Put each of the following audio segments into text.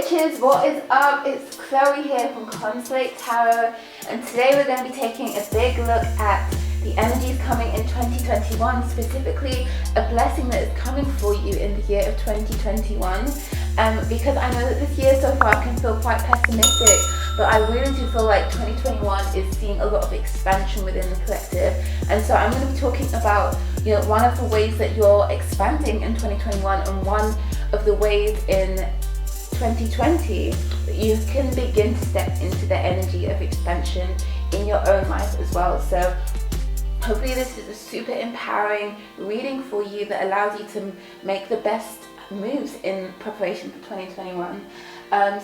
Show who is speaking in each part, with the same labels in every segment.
Speaker 1: Witches, what is up? It's Chloe here from Constellate Tarot, and today we're going to be taking a big look at the energies coming in 2021, specifically a blessing that is coming for you in the year of 2021. Because I know that this year so far can feel quite pessimistic, but I really do feel like 2021 is seeing a lot of expansion within the collective. And so I'm going to be talking about, one of the ways that you're expanding in 2021, and one of the ways in 2020 that you can begin to step into the energy of expansion in your own life as well. So hopefully this is a super empowering reading for you that allows you to make the best moves in preparation for 2021.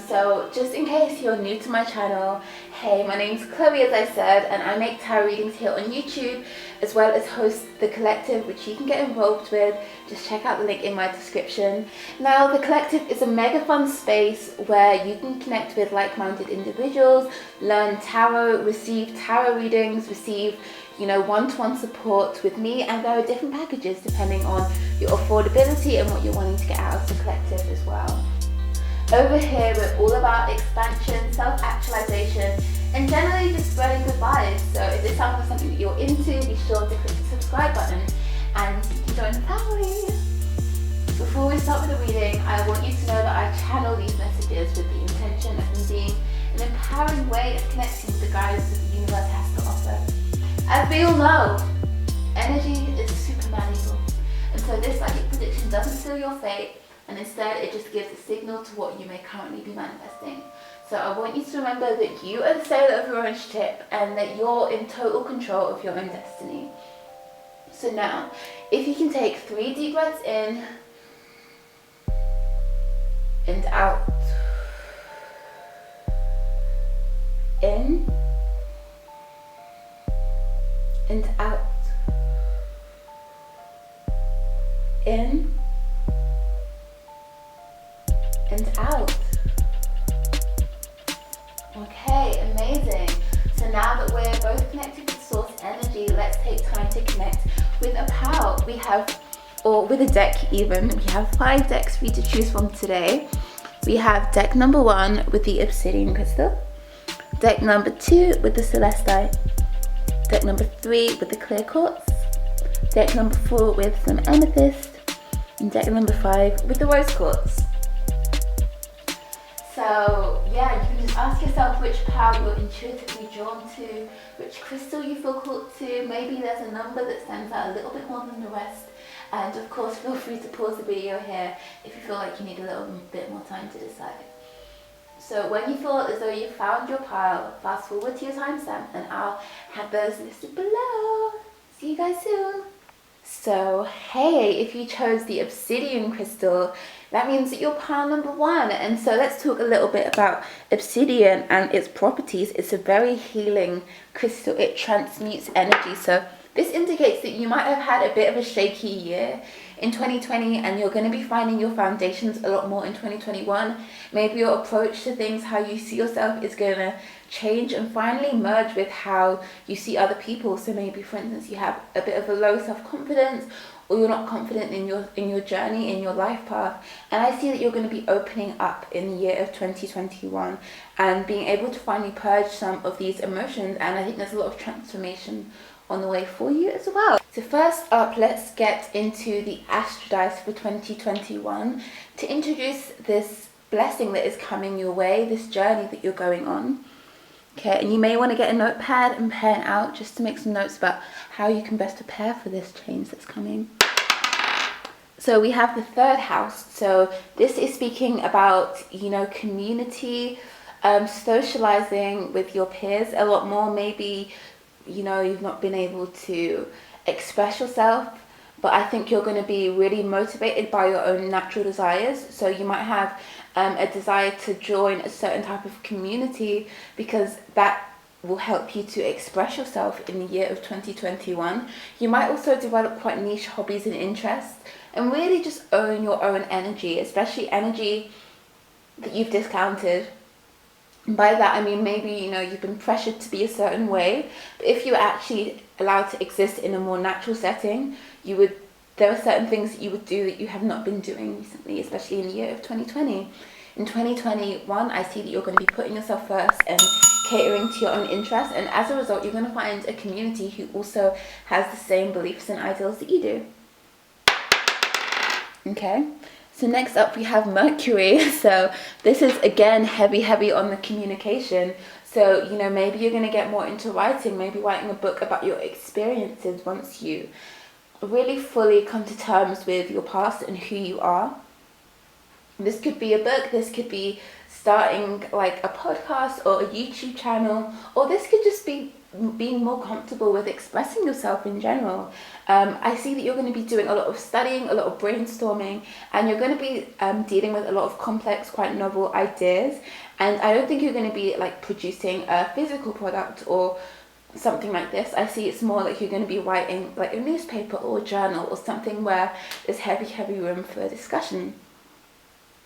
Speaker 1: So just in case you're new to my channel, hey, my name's Chloe, as I said, and I make tarot readings here on YouTube, as well as host the collective, which you can get involved with. Just check out the link in my description. Now, the collective is a mega fun space where you can connect with like-minded individuals, learn tarot, receive tarot readings, receive one-to-one support with me, and there are different packages depending on your affordability and what you're wanting to get out of the collective as well. Over here, we're all about expansion, self-actualization, and generally just spreading good vibes. So if this sounds like something that you're into, be sure to click the subscribe button and you can join the family. Before we start with the reading, I want you to know that I channel these messages with the intention of them being an empowering way of connecting with the guidance that the universe has to offer. As we all know, energy is super malleable, and so this psychic prediction doesn't seal your fate, and instead it just gives a signal to what you may currently be manifesting. So I want you to remember that you are the sailor of your own ship, and that you're in total control of your own destiny. So now, if you can take 3 deep breaths in and out. In and out. In and out. Okay, amazing. So now that we're both connected with source energy, let's take time to connect with a pal. We have, or with a deck even, we have 5 decks for you to choose from today. We have deck number 1 with the obsidian crystal, deck number 2 with the celestite, deck number 3 with the clear quartz, deck number 4 with some amethyst, and deck number 5 with the rose quartz. So yeah, you can just ask yourself which power you're intuitively drawn to, which crystal you feel called to. Maybe there's a number that stands out a little bit more than the rest. And of course, feel free to pause the video here if you feel like you need a little bit more time to decide. So when you feel as though you've found your pile, fast forward to your timestamp and I'll have those listed below. See you guys soon. So hey, if you chose the obsidian crystal, that means that you're pile number 1. And so let's talk a little bit about obsidian and its properties. It's a very healing crystal. It transmutes energy. So this indicates that you might have had a bit of a shaky year in 2020, and you're going to be finding your foundations a lot more in 2021. Maybe your approach to things, how you see yourself, is going to change and finally merge with how you see other people. So maybe, for instance, you have a bit of a low self-confidence, or you're not confident in your journey, in your life path. And I see that you're going to be opening up in the year of 2021 and being able to finally purge some of these emotions. And I think there's a lot of transformation on the way for you as well. So first up, let's get into the Astro Dice for 2021 to introduce this blessing that is coming your way, this journey that you're going on. Okay, and you may want to get a notepad and pen out just to make some notes about how you can best prepare for this change that's coming. So we have the 3rd house. So this is speaking about, community, socializing with your peers a lot more. Maybe you've not been able to express yourself, but I think you're going to be really motivated by your own natural desires. So you might have a desire to join a certain type of community, because that will help you to express yourself in the year of 2021. You might also develop quite niche hobbies and interests, and really just own your own energy, especially energy that you've discounted. By that I mean maybe you've been pressured to be a certain way, but if you were actually allowed to exist in a more natural setting, there are certain things that you would do that you have not been doing recently, especially in the year of 2020. In 2021, I see that you're going to be putting yourself first and catering to your own interests, and as a result, you're going to find a community who also has the same beliefs and ideals that you do. Okay, so next up we have Mercury. So this is again heavy on the communication. So, you know, maybe you're going to get more into writing, maybe writing a book about your experiences once you really fully come to terms with your past and who you are. This could be a book, this could be starting like a podcast or a YouTube channel, or this could just be being more comfortable with expressing yourself in general. I see that you're going to be doing a lot of studying, a lot of brainstorming, and you're going to be dealing with a lot of complex, quite novel ideas. And I don't think you're going to be like producing a physical product or something like this. I see it's more like you're going to be writing like a newspaper or a journal or something where there's heavy room for discussion.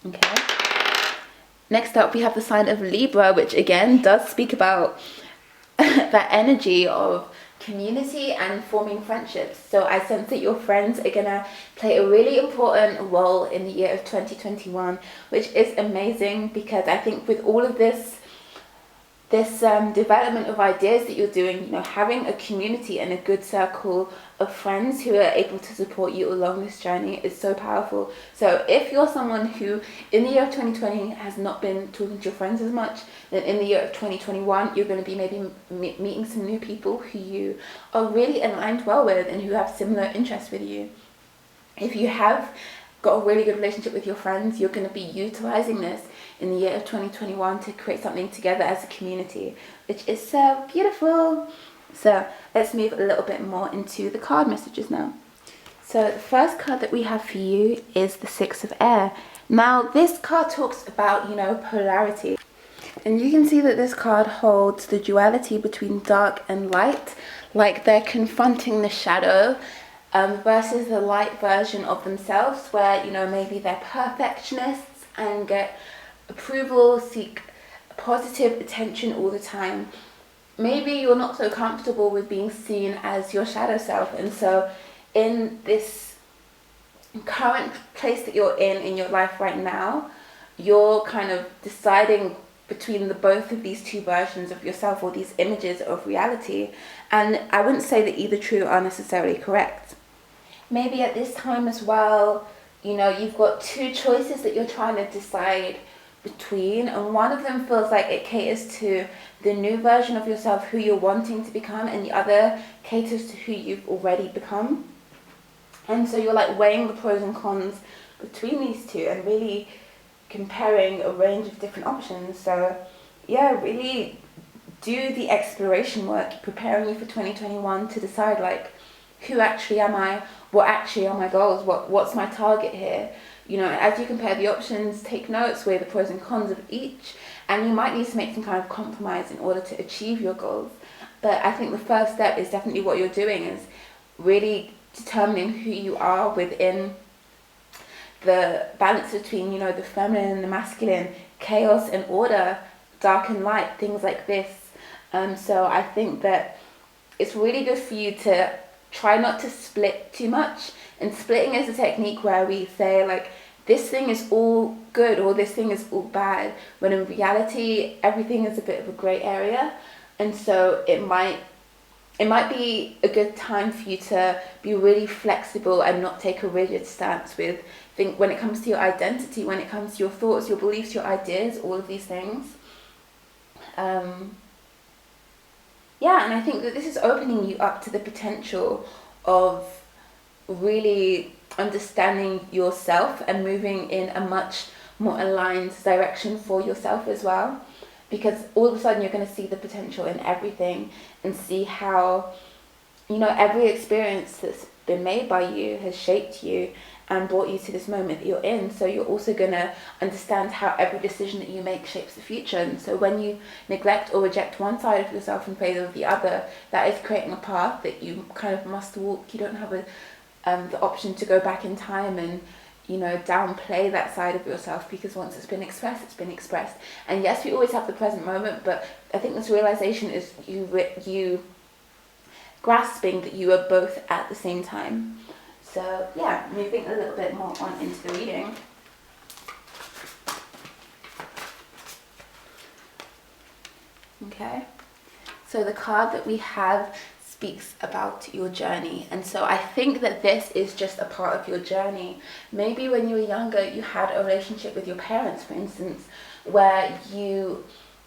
Speaker 1: Okay. Next up we have the sign of Libra, which again does speak about that energy of community and forming friendships. So I sense that your friends are gonna play a really important role in the year of 2021, which is amazing, because I think with all of this development of ideas that you're doing, you know, having a community and a good circle of friends who are able to support you along this journey is so powerful. So if you're someone who in the year of 2020 has not been talking to your friends as much, then in the year of 2021 you're going to be maybe meeting some new people who you are really aligned well with and who have similar interests with you. If you have got a really good relationship with your friends, you're going to be utilizing this in the year of 2021 to create something together as a community, which is so beautiful. So let's move a little bit more into the card messages now. So the first card that we have for you is the Six of Air. Now this card talks about, you know, polarity. And you can see that this card holds the duality between dark and light, like they're confronting the shadow versus the light version of themselves, where, you know, maybe they're perfectionists and get approval, seek positive attention all the time. Maybe you're not so comfortable with being seen as your shadow self, and so in this current place that you're in your life right now, you're kind of deciding between the both of these two versions of yourself, or these images of reality. And I wouldn't say that either two are necessarily correct. Maybe at this time as well, you know, you've got two choices that you're trying to decide between, and one of them feels like it caters to the new version of yourself, who you're wanting to become, and the other caters to who you've already become. And so you're like weighing the pros and cons between these two and really comparing a range of different options. So yeah, really do the exploration work, preparing you for 2021 to decide like, who actually am I? What actually are my goals? What's my target here? You know, as you compare the options, take notes, weigh the pros and cons of each, and you might need to make some kind of compromise in order to achieve your goals. But I think the first step is definitely what you're doing, is really determining who you are within the balance between, you know, the feminine and the masculine, chaos and order, dark and light, things like this. So I think that it's really good for you to try not to split too much. And splitting is a technique where we say like, this thing is all good or this thing is all bad, when in reality everything is a bit of a grey area. And so it might be a good time for you to be really flexible and not take a rigid stance with when it comes to your identity, when it comes to your thoughts, your beliefs, your ideas, all of these things. Yeah, and I think that this is opening you up to the potential of really understanding yourself and moving in a much more aligned direction for yourself as well. Because all of a sudden you're going to see the potential in everything and see how, you know, every experience that's been made by you has shaped you and brought you to this moment that you're in. So you're also going to understand how every decision that you make shapes the future. And so when you neglect or reject one side of yourself in favor of the other, that is creating a path that you kind of must walk. You don't have the option to go back in time and, you know, downplay that side of yourself, because once it's been expressed, it's been expressed. And yes, we always have the present moment, but I think this realization is you grasping that you are both at the same time. So yeah, moving a little bit more on into the reading. Okay, so the card that we have speaks about your journey, and so I think that this is just a part of your journey. Maybe when you were younger you had a relationship with your parents, for instance, where you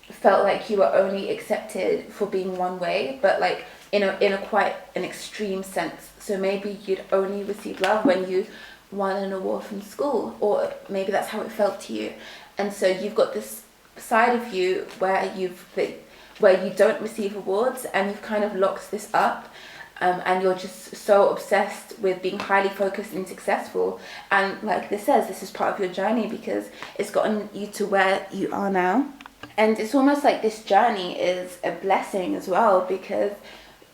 Speaker 1: felt like you were only accepted for being one way, but like in a quite an extreme sense. So maybe you'd only receive love when you won an award from school, or maybe that's how it felt to you. And so you've got this side of you where you don't receive awards, and you've kind of locked this up, and you're just so obsessed with being highly focused and successful. And like this says, this is part of your journey because it's gotten you to where you are now. And it's almost like this journey is a blessing as well, because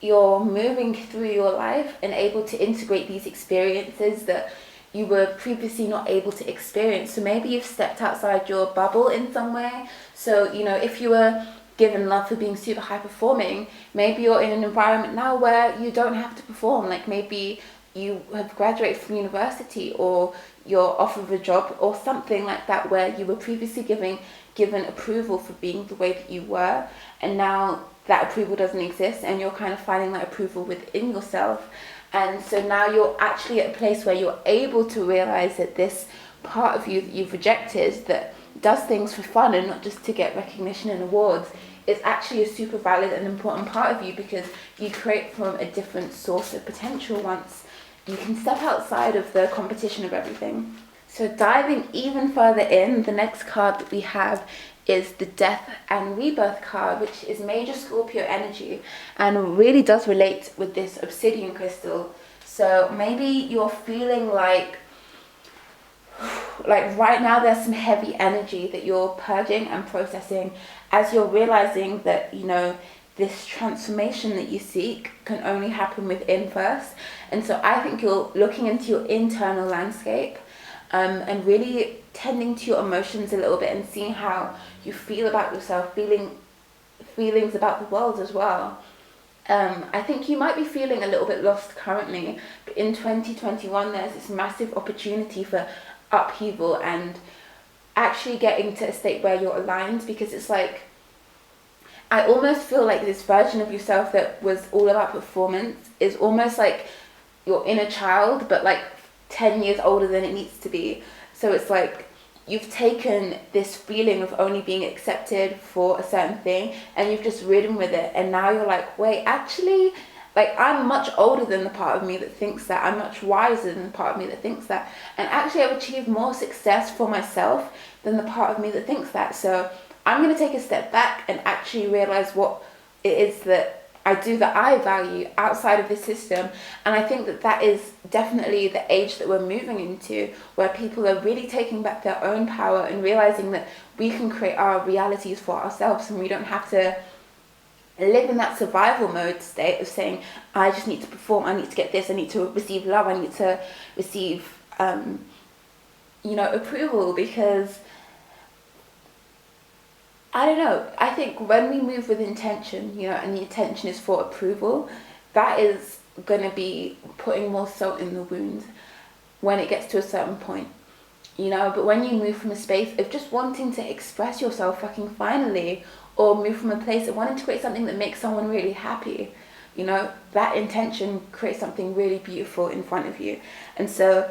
Speaker 1: you're moving through your life and able to integrate these experiences that you were previously not able to experience. So maybe you've stepped outside your bubble in some way. So, you know, if you were given love for being super high performing, maybe you're in an environment now where you don't have to perform. Like maybe you have graduated from university, or you're off of a job or something like that, where you were previously given approval for being the way that you were, and now that approval doesn't exist, and you're kind of finding that approval within yourself. And so now you're actually at a place where you're able to realize that this part of you that you've rejected, that does things for fun and not just to get recognition and awards, is actually a super valid and important part of you, because you create from a different source of potential once you can step outside of the competition of everything. So diving even further in, the next card that we have is the Death and Rebirth card, which is major Scorpio energy and really does relate with this obsidian crystal. So maybe you're feeling like right now there's some heavy energy that you're purging and processing, as you're realizing that, you know, this transformation that you seek can only happen within first. And so I think you're looking into your internal landscape, and really tending to your emotions a little bit and seeing how you feel about yourself, feelings about the world as well. I think you might be feeling a little bit lost currently, but in 2021 there's this massive opportunity for upheaval and actually getting to a state where you're aligned, because it's like, I almost feel like this version of yourself that was all about performance is almost like your inner child, but like 10 years older than it needs to be. So it's like you've taken this feeling of only being accepted for a certain thing and you've just ridden with it, and now you're like, wait, actually, like, I'm much older than the part of me that thinks that. I'm much wiser than the part of me that thinks that. And actually I've achieved more success for myself than the part of me that thinks that. So I'm going to take a step back and actually realize what it is that I do that I value outside of this system. And I think that that is definitely the age that we're moving into, where people are really taking back their own power and realizing that we can create our realities for ourselves, and we don't have to live in that survival mode state of saying, I just need to perform, I need to get this, I need to receive love, I need to receive approval. Because I don't know, I think when we move with intention, and the intention is for approval, that is going to be putting more salt in the wound when it gets to a certain point, but when you move from a space of just wanting to express yourself fucking finally, or move from a place of wanting to create something that makes someone really happy, that intention creates something really beautiful in front of you. And so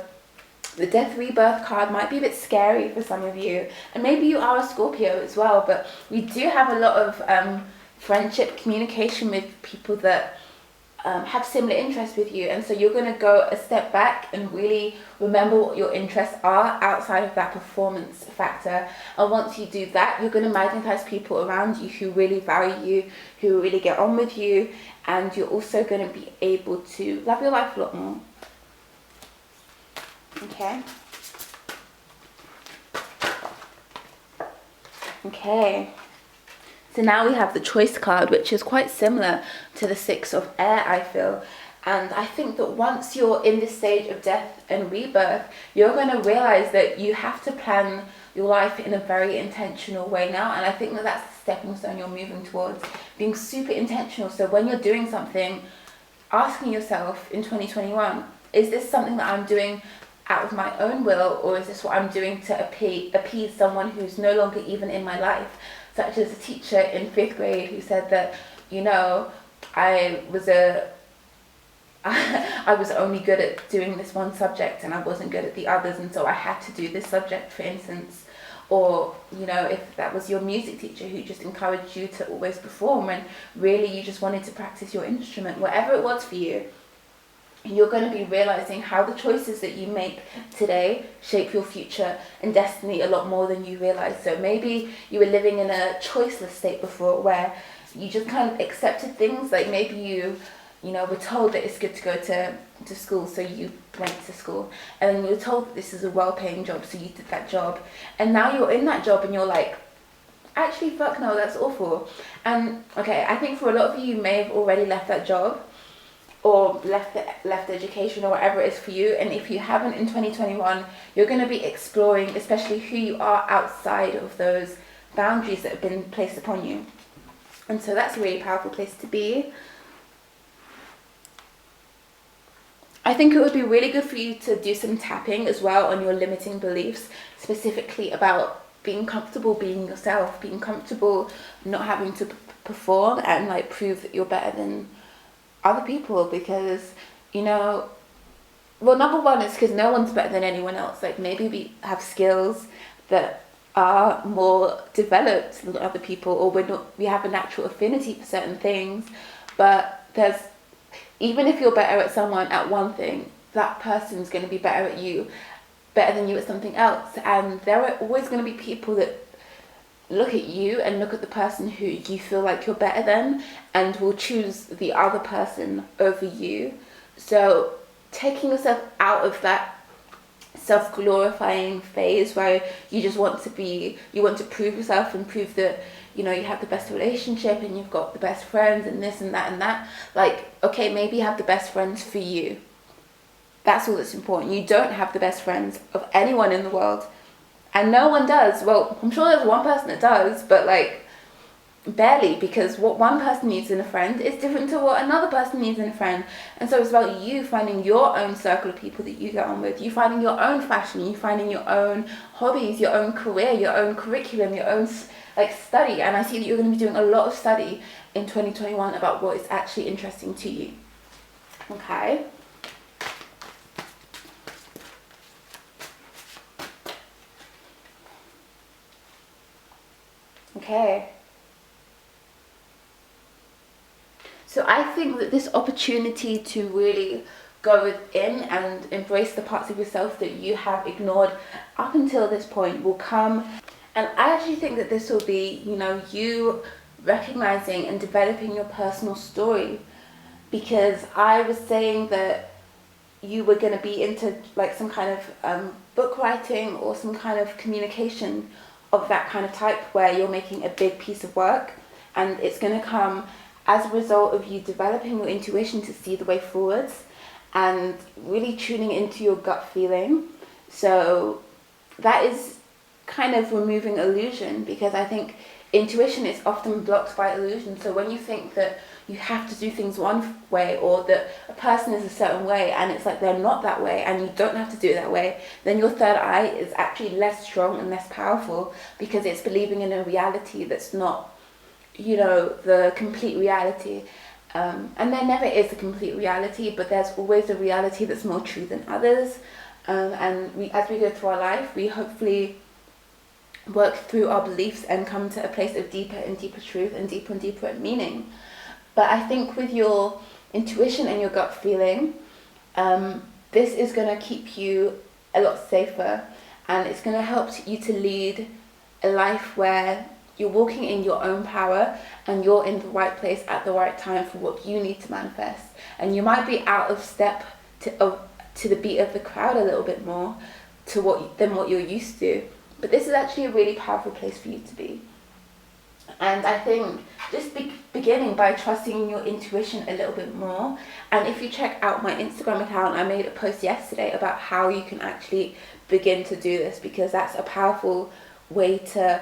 Speaker 1: the Death Rebirth card might be a bit scary for some of you, and maybe you are a Scorpio as well, but we do have a lot of friendship, communication with people that have similar interests with you, and so you're going to go a step back and really remember what your interests are outside of that performance factor. And once you do that, you're going to magnetize people around you who really value you, who really get on with you, and you're also going to be able to love your life a lot more. Okay, so now we have the Choice card, which is quite similar to the Six of Air, I feel. And I think that once you're in this stage of death and rebirth, you're going to realize that you have to plan your life in a very intentional way now. And I think that that's the stepping stone you're moving towards, being super intentional. So when you're doing something, asking yourself in 2021, is this something that I'm doing out of my own will, or is this what I'm doing to appease someone who's no longer even in my life? such as a teacher in 5th grade who said that, you know, I was only good at doing this one subject and I wasn't good at the others, and so I had to do this subject, for instance. Or, you know, if that was your music teacher who just encouraged you to always perform and really you just wanted to practice your instrument, whatever it was for you, you're going to be realizing how the choices that you make today shape your future and destiny a lot more than you realize. So maybe you were living in a choiceless state before, where you just kind of accepted things. Like maybe you know, were told that it's good to go to school, so you went to school, and then you were told that this is a well-paying job, so you did that job, and now you're in that job and you're like, actually fuck no, that's awful. And okay, I think for a lot of you may have already left that job or left education or whatever it is for you, and if you haven't in 2021, you're going to be exploring especially who you are outside of those boundaries that have been placed upon you. And so that's a really powerful place to be. I think it would be really good for you to do some tapping as well on your limiting beliefs, specifically about being comfortable being yourself, being comfortable not having to perform and like prove that you're better than other people, because, you know, well, number one is because no one's better than anyone else. Like maybe we have skills that are more developed than other people, or we have a natural affinity for certain things, but even if you're better at someone at one thing, that person's going to be better than you at something else. And there are always going to be people that look at you and look at the person who you feel like you're better than and will choose the other person over you. So taking yourself out of that self-glorifying phase where you just want to prove yourself and prove that, you know, you have the best relationship and you've got the best friends and this and that and that. Like, okay, maybe you have the best friends for you. That's all that's important. You don't have the best friends of anyone in the world. And no one does. Well, I'm sure there's one person that does, but like barely, because what one person needs in a friend is different to what another person needs in a friend. And so it's about you finding your own circle of people that you get on with, you finding your own fashion, you finding your own hobbies, your own career, your own curriculum, your own like study. And I see that you're going to be doing a lot of study in 2021 about what is actually interesting to you. Okay. Okay. So I think that this opportunity to really go within and embrace the parts of yourself that you have ignored up until this point will come. And I actually think that this will be, you know, you recognizing and developing your personal story. Because I was saying that you were going to be into like some kind of book writing or some kind of communication of that kind of type, where you're making a big piece of work, and it's going to come as a result of you developing your intuition to see the way forwards and really tuning into your gut feeling. So that is kind of removing illusion, because I think intuition is often blocked by illusion. So when you think that you have to do things one way, or that a person is a certain way and it's like they're not that way and you don't have to do it that way, then your third eye is actually less strong and less powerful, because it's believing in a reality that's not, you know, the complete reality. And there never is a complete reality, but there's always a reality that's more true than others. And as we go through our life, we hopefully work through our beliefs and come to a place of deeper and deeper truth and deeper meaning. But I think with your intuition and your gut feeling, this is going to keep you a lot safer, and it's going to help you to lead a life where you're walking in your own power and you're in the right place at the right time for what you need to manifest. And you might be out of step to the beat of the crowd a little bit more than what you're used to. But this is actually a really powerful place for you to be. And I think just beginning by trusting in your intuition a little bit more. And if you check out my Instagram account, I made a post yesterday about how you can actually begin to do this, because that's a powerful way to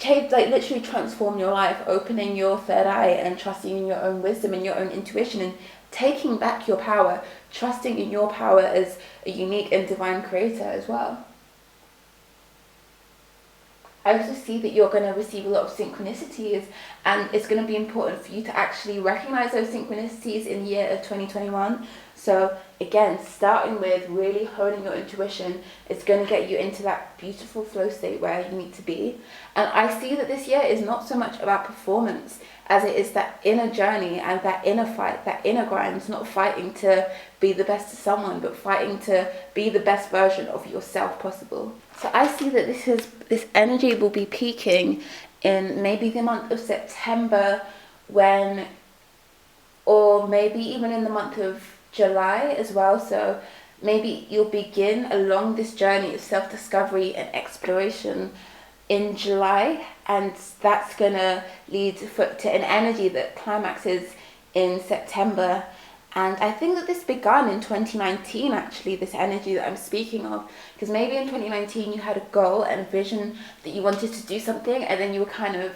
Speaker 1: like literally transform your life, opening your third eye and trusting in your own wisdom and your own intuition and taking back your power, trusting in your power as a unique and divine creator as well. I also see that you're going to receive a lot of synchronicities, and it's going to be important for you to actually recognize those synchronicities in the year of 2021. So again, starting with really honing your intuition is going to get you into that beautiful flow state where you need to be. And I see that this year is not so much about performance as it is that inner journey and that inner fight, that inner grind. It's not fighting to be the best of someone, but fighting to be the best version of yourself possible. So I see that this energy will be peaking in maybe the month of September, or maybe even in the month of July as well. So maybe you'll begin along this journey of self-discovery and exploration in July, and that's gonna lead to an energy that climaxes in September. And I think that this began in 2019, actually, this energy that I'm speaking of, because maybe in 2019 you had a goal and a vision that you wanted to do something, and then you were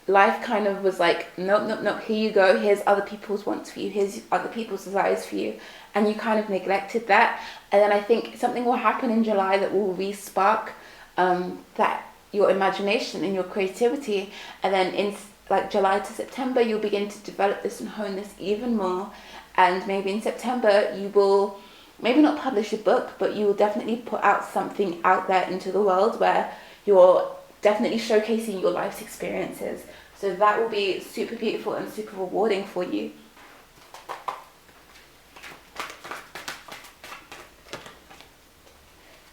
Speaker 1: life kind of was like, nope, here you go, here's other people's wants for you, here's other people's desires for you, and you kind of neglected that. And then I think something will happen in July that will re-spark that your imagination and your creativity, and then in like July to September you'll begin to develop this and hone this even more. And maybe in September you will maybe not publish a book, but you will definitely put out something out there into the world where you're definitely showcasing your life's experiences. So that will be super beautiful and super rewarding for you.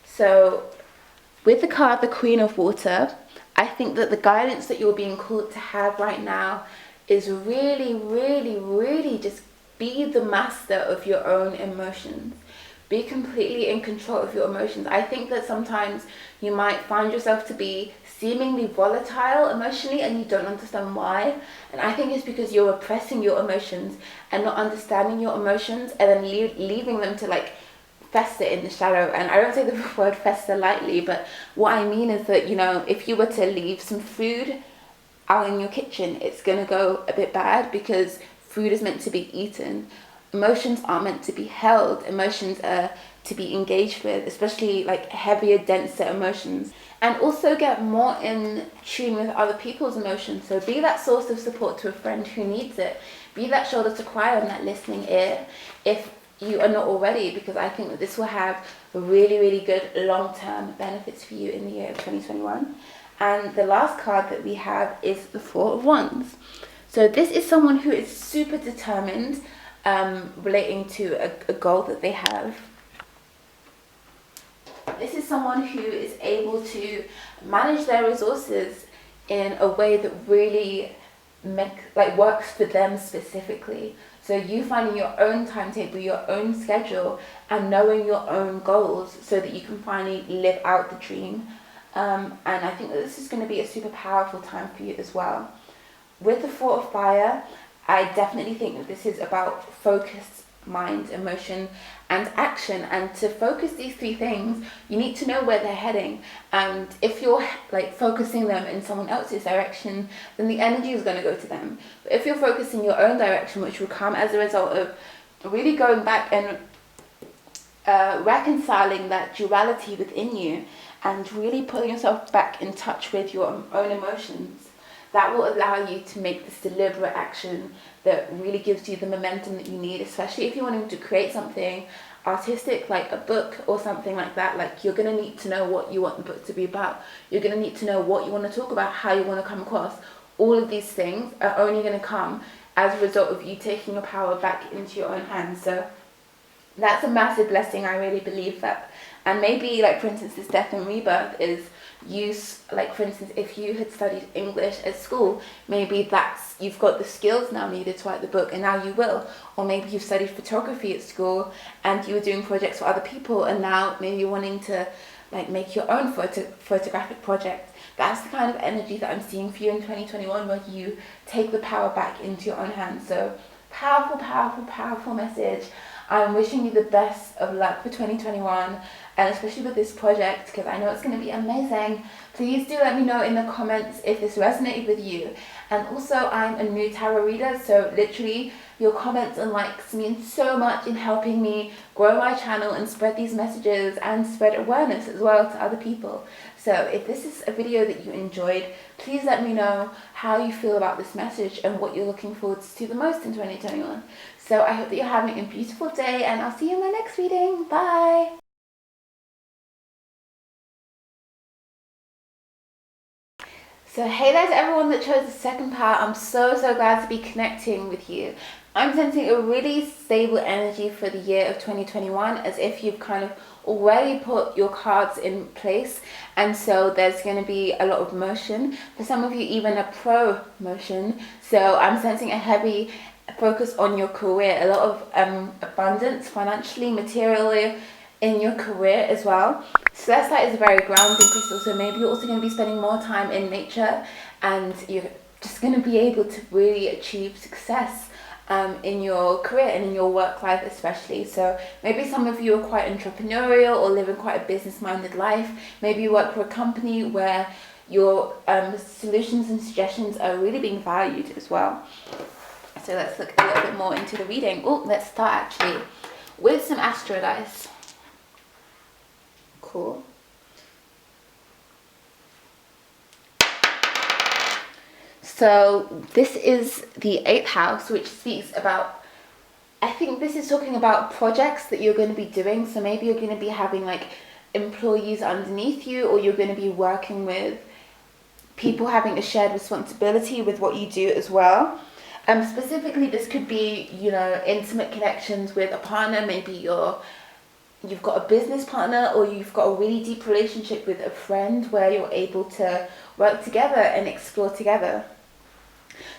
Speaker 1: So with the card, the Queen of Water, I think that the guidance that you're being called to have right now is really, really, really just be the master of your own emotions. Be completely in control of your emotions. I think that sometimes you might find yourself to be seemingly volatile emotionally and you don't understand why. And I think it's because you're repressing your emotions and not understanding your emotions, and then leaving them to fester in the shadow. And I don't say the word fester lightly, but what I mean is that, if you were to leave some food out in your kitchen, it's going to go a bit bad, because food is meant to be eaten. Emotions are meant to be held. Emotions are to be engaged with, especially heavier, denser emotions. And also get more in tune with other people's emotions. So be that source of support to a friend who needs it. Be that shoulder to cry on, that listening ear, if you are not already, because I think that this will have really, really good long-term benefits for you in the year of 2021. And the last card that we have is the Four of Wands. So this is someone who is super determined, relating to a goal that they have. This is someone who is able to manage their resources in a way that really works for them specifically. So you finding your own timetable, your own schedule, and knowing your own goals so that you can finally live out the dream. And I think that this is going to be a super powerful time for you as well. With the Four of Fire, I definitely think that this is about focused mind, emotion, and action. And to focus these three things, you need to know where they're heading. And if you're focusing them in someone else's direction, then the energy is going to go to them. But if you're focusing your own direction, which will come as a result of really going back and reconciling that duality within you, and really putting yourself back in touch with your own emotions, that will allow you to make this deliberate action that really gives you the momentum that you need, especially if you're wanting to create something artistic like a book or something like that. You're going to need to know what you want the book to be about. You're going to need to know what you want to talk about, how you want to come across. All of these things are only going to come as a result of you taking your power back into your own hands. So that's a massive blessing. I really believe that. And maybe for instance, this death and rebirth is for instance, if you had studied English at school, maybe you've got the skills now needed to write the book, and now you will. Or maybe you've studied photography at school and you were doing projects for other people, and now maybe you're wanting to make your own photographic project. That's the kind of energy that I'm seeing for you in 2021, where you take the power back into your own hands. So powerful, powerful, powerful message. I'm wishing you the best of luck for 2021, and especially with this project, because I know it's going to be amazing. Please do let me know in the comments if this resonated with you. And also, I'm a new tarot reader, so literally your comments and likes mean so much in helping me grow my channel and spread these messages and spread awareness as well to other people. So if this is a video that you enjoyed, please let me know how you feel about this message and what you're looking forward to the most in 2021. So I hope that you're having a beautiful day, and I'll see you in my next reading. Bye! So hey there to everyone that chose the second part. I'm so glad to be connecting with you. I'm sensing a really stable energy for the year of 2021, as if you've kind of already put your cards in place, and so there's going to be a lot of motion. For some of you, even a promotion. So I'm sensing a heavy focus on your career, a lot of abundance financially, materially, in your career as well. Celestite is a very grounding crystal, so maybe you're also going to be spending more time in nature, and you're just going to be able to really achieve success in your career and in your work life especially. So maybe some of you are quite entrepreneurial or living quite a business-minded life. Maybe you work for a company where your solutions and suggestions are really being valued as well. So let's look a little bit more into the reading. Oh, let's start actually with some astro dice. Cool. So this is the 8th house, which speaks about, I think this is talking about projects that you're going to be doing. So maybe you're going to be having like employees underneath you, or you're going to be working with people having a shared responsibility with what you do as well. Specifically, this could be, you know, intimate connections with a partner. Maybe you've got a business partner, or you've got a really deep relationship with a friend where you're able to work together and explore together.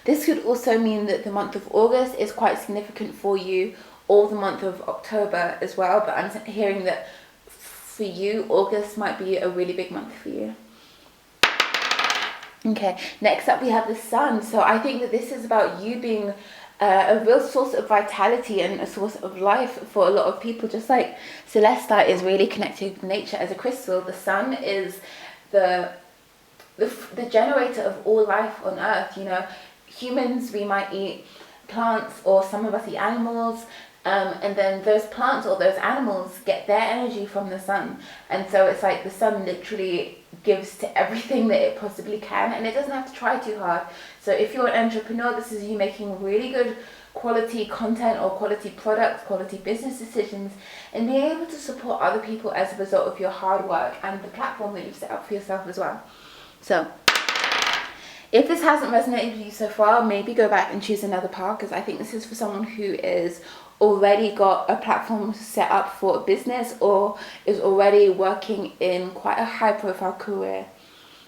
Speaker 1: This could also mean that the month of August is quite significant for you, or the month of October as well, but I'm hearing that for you, August might be a really big month for you. Okay, next up we have the Sun. So I think that this is about you being a real source of vitality and a source of life for a lot of people. Just like Celestite is really connected with nature as a crystal, the Sun is the generator of all life on Earth. You know, humans, we might eat plants, or some of us eat animals, and then those plants or those animals get their energy from the Sun. And so it's like the Sun literally gives to everything that it possibly can, and it doesn't have to try too hard. So if you're an entrepreneur, this is you making really good quality content or quality products, quality business decisions, and being able to support other people as a result of your hard work and the platform that you've set up for yourself as well. So if this hasn't resonated with you so far, maybe go back and choose another path, because I think this is for someone who is already got a platform set up for a business, or is already working in quite a high profile career.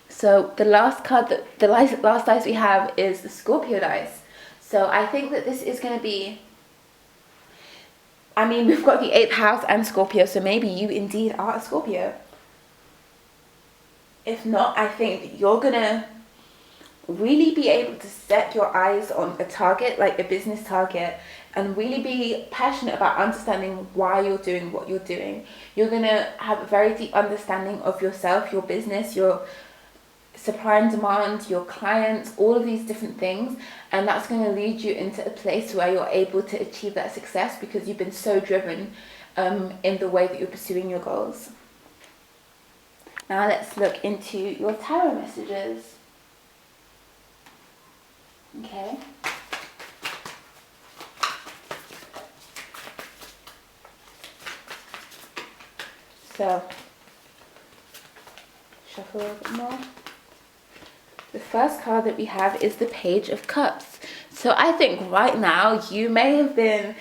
Speaker 1: So the last card, the last dice we have is the Scorpio dice. So I think that this is going to be, I mean, we've got the 8th house and Scorpio, so maybe you indeed are a Scorpio. If not, I think you're going to really be able to set your eyes on a target, like a business target, and really be passionate about understanding why you're doing what you're doing. You're going to have a very deep understanding of yourself, your business, your supply and demand, your clients, all of these different things, and that's going to lead you into a place where you're able to achieve that success because you've been so driven in the way that you're pursuing your goals. Now let's look into your tarot messages. Okay. So, shuffle a little bit more. The first card that we have is the Page of Cups. So I think right now you may have been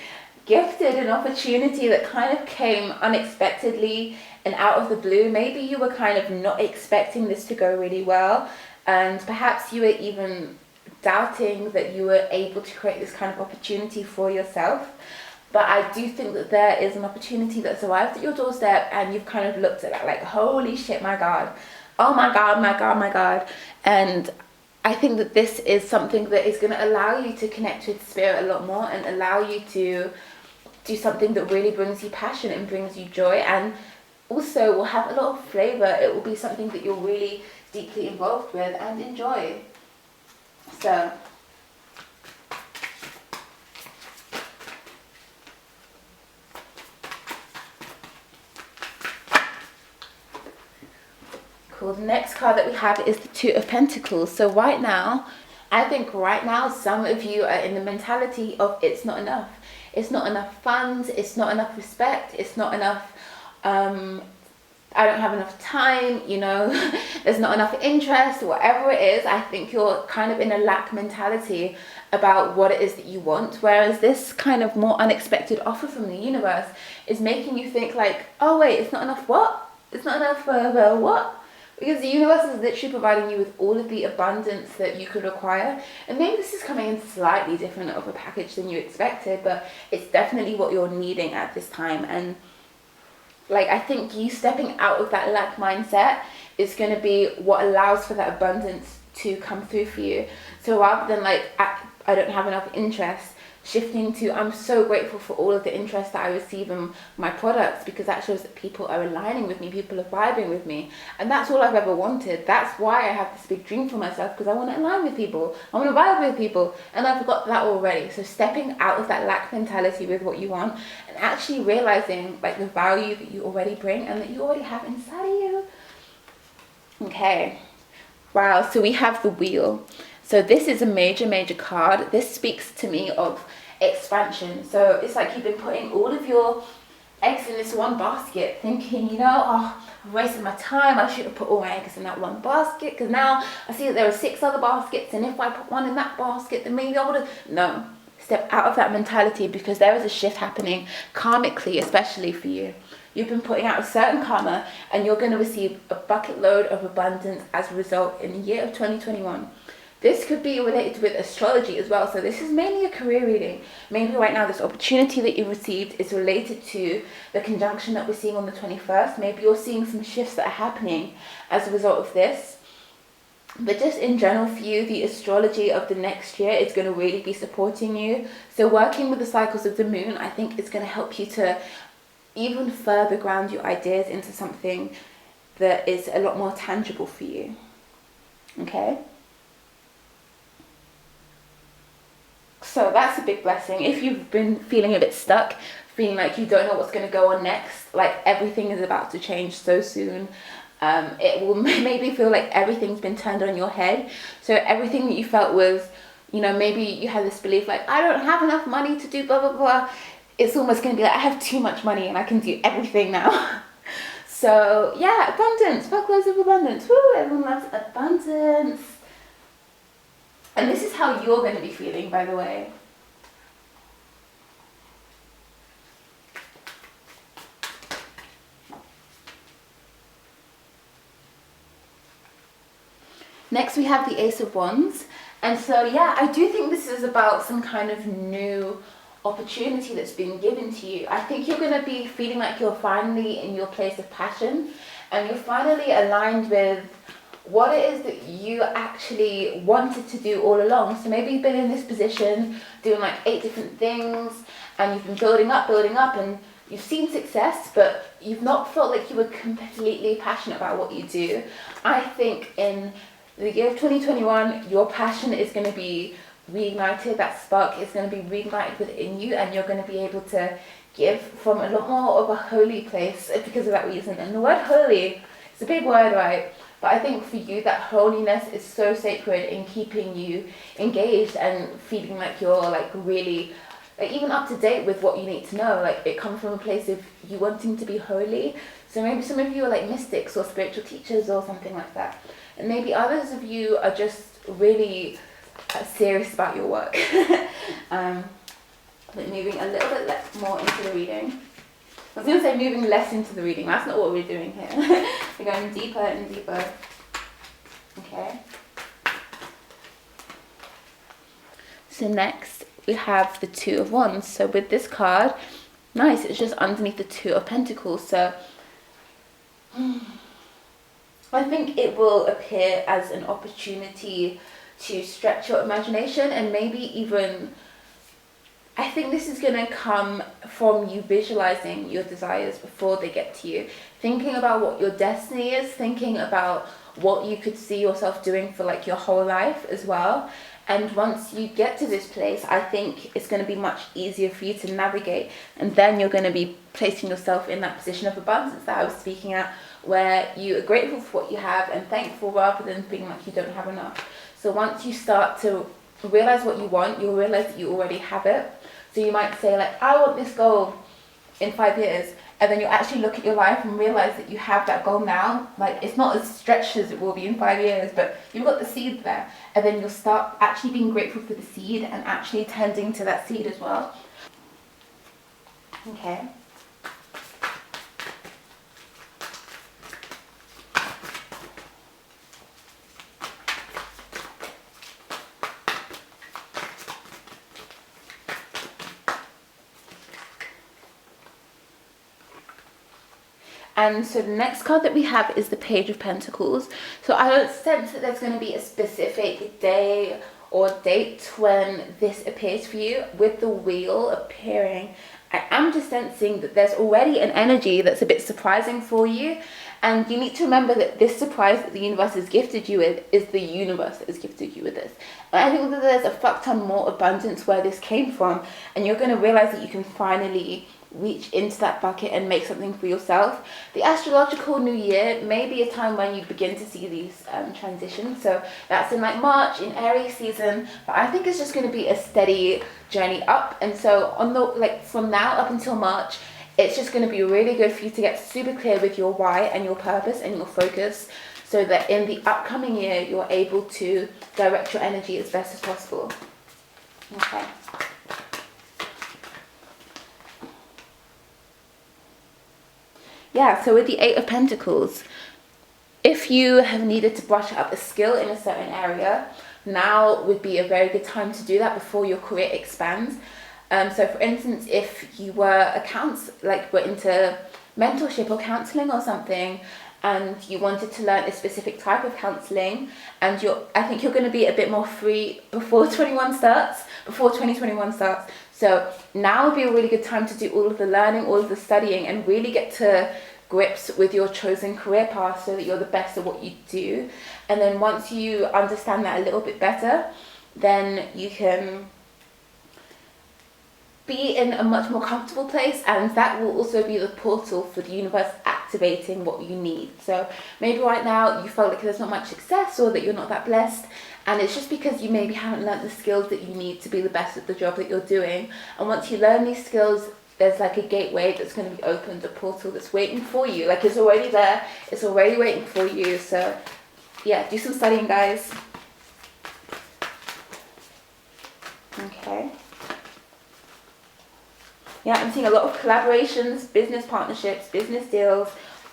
Speaker 1: gifted an opportunity that kind of came unexpectedly and out of the blue. Maybe you were kind of not expecting this to go really well, and perhaps you were even doubting that you were able to create this kind of opportunity for yourself. But I do think that there is an opportunity that's arrived at your doorstep, and you've kind of looked at that like, holy shit, my God. Oh my God, my God, my God. And I think that this is something that is going to allow you to connect with spirit a lot more, and allow you to do something that really brings you passion and brings you joy, and also will have a lot of flavor. It will be something that you're really deeply involved with and enjoy. So cool. The next card that we have is the Two of Pentacles. So right now, I think right now, some of you are in the mentality of it's not enough. It's not enough funds. It's not enough respect. It's not enough, I don't have enough time, you know, there's not enough interest, whatever it is. I think you're kind of in a lack mentality about what it is that you want. Whereas this kind of more unexpected offer from the universe is making you think like, oh wait, it's not enough what? It's not enough what? Because the universe is literally providing you with all of the abundance that you could require. And maybe this is coming in slightly different of a package than you expected, but it's definitely what you're needing at this time. And like, I think you stepping out of that lack mindset is going to be what allows for that abundance to come through for you. So rather than like, I don't have enough interest, shifting to, I'm so grateful for all of the interest that I receive in my products, because that shows that people are aligning with me, people are vibing with me. And that's all I've ever wanted. That's why I have this big dream for myself, because I want to align with people. I want to vibe with people. And I forgot that already. So stepping out of that lack mentality with what you want and actually realizing like the value that you already bring and that you already have inside of you. Okay. Wow. So we have the Wheel. So this is a major card. This speaks to me of expansion. So it's like you've been putting all of your eggs in this one basket, thinking, you know, oh, I've wasted my time. I should have put all my eggs in that one basket, because now I see that there are 6 other baskets, and if I put one in that basket, then maybe I would have... No. Step out of that mentality, because there is a shift happening karmically, especially for you. You've been putting out a certain karma, and you're going to receive a bucket load of abundance as a result in the year of 2021. This could be related with astrology as well. So this is mainly a career reading. Maybe right now this opportunity that you received is related to the conjunction that we're seeing on the 21st. Maybe you're seeing some shifts that are happening as a result of this. But just in general for you, the astrology of the next year is going to really be supporting you. So working with the cycles of the moon, I think it's going to help you to even further ground your ideas into something that is a lot more tangible for you. Okay? So that's a big blessing. If you've been feeling a bit stuck, feeling like you don't know what's going to go on next, like everything is about to change so soon, it will maybe feel like everything's been turned on your head. So everything that you felt was, you know, maybe you had this belief like, I don't have enough money to do blah, blah, blah. It's almost going to be like, I have too much money and I can do everything now. So yeah, abundance, buckloads of abundance. Woo, everyone loves abundance. And this is how you're going to be feeling, by the way. Next we have the Ace of Wands. And so yeah, I do think this is about some kind of new opportunity that's been given to you. I think you're going to be feeling like you're finally in your place of passion, and you're finally aligned with what it is that you actually wanted to do all along. So maybe you've been in this position doing like 8 different things, and you've been building up, and you've seen success, but you've not felt like you were completely passionate about what you do. I think in the year of 2021, your passion is going to be reignited. That spark is going to be reignited within you, and you're going to be able to give from a lot more of a holy place because of that reason. And the word holy, it's a big word, right? But I think for you, that holiness is so sacred in keeping you engaged and feeling like you're like really, like even up to date with what you need to know. Like it comes from a place of you wanting to be holy. So maybe some of you are like mystics or spiritual teachers or something like that. And maybe others of you are just really serious about your work. But moving a little bit more into the reading. I was going to say moving less into the reading. That's not what we're doing here. We're going deeper and deeper. Okay. So next we have the Two of Wands. So with this card, nice, it's just underneath the Two of Pentacles. So I think it will appear as an opportunity to stretch your imagination, and maybe even, I think this is going to come from you visualizing your desires before they get to you. Thinking about what your destiny is, thinking about what you could see yourself doing for like your whole life as well. And once you get to this place, I think it's going to be much easier for you to navigate. And then you're going to be placing yourself in that position of abundance that I was speaking at, where you are grateful for what you have and thankful rather than being like you don't have enough. So once you start to realize what you want, you'll realize that you already have it. So you might say like, I want this goal in 5 years, and then you'll actually look at your life and realize that you have that goal now. Like, it's not as stretched as it will be in 5 years, but you've got the seed there, and then you'll start actually being grateful for the seed and actually tending to that seed as well. Okay. And so the next card that we have is the Page of Pentacles. So I don't sense that there's going to be a specific day or date when this appears for you. With the wheel appearing, I am just sensing that there's already an energy that's a bit surprising for you. And you need to remember that this surprise that the universe has gifted you with is the universe that has gifted you with this. And I think that there's a fuck ton more abundance where this came from. And you're going to realize that you can finally reach into that bucket and make something for yourself. The astrological new year may be a time when you begin to see these transitions. So that's in like March, in Aries season. But I think it's just going to be a steady journey up. And so on the like from now up until March, it's just going to be really good for you to get super clear with your why and your purpose and your focus, so that in the upcoming year you're able to direct your energy as best as possible. Okay. Yeah, so with the Eight of Pentacles, if you have needed to brush up a skill in a certain area, now would be a very good time to do that before your career expands. So for instance, if you were were into mentorship or counseling or something, and you wanted to learn a specific type of counseling, and I think you're going to be a bit more free before 2021 starts. So now would be a really good time to do all of the learning, all of the studying, and really get to grips with your chosen career path so that you're the best at what you do. And then once you understand that a little bit better, then you can be in a much more comfortable place, and that will also be the portal for the universe activating what you need. So maybe right now you felt like there's not much success or that you're not that blessed, and it's just because you maybe haven't learned the skills that you need to be the best at the job that you're doing. And once you learn these skills, there's like a gateway that's going to be opened, a portal that's waiting for you. Like, it's already there, it's already waiting for you. So yeah, do some studying, guys. Okay. Yeah, I'm seeing a lot of collaborations, business partnerships, business deals,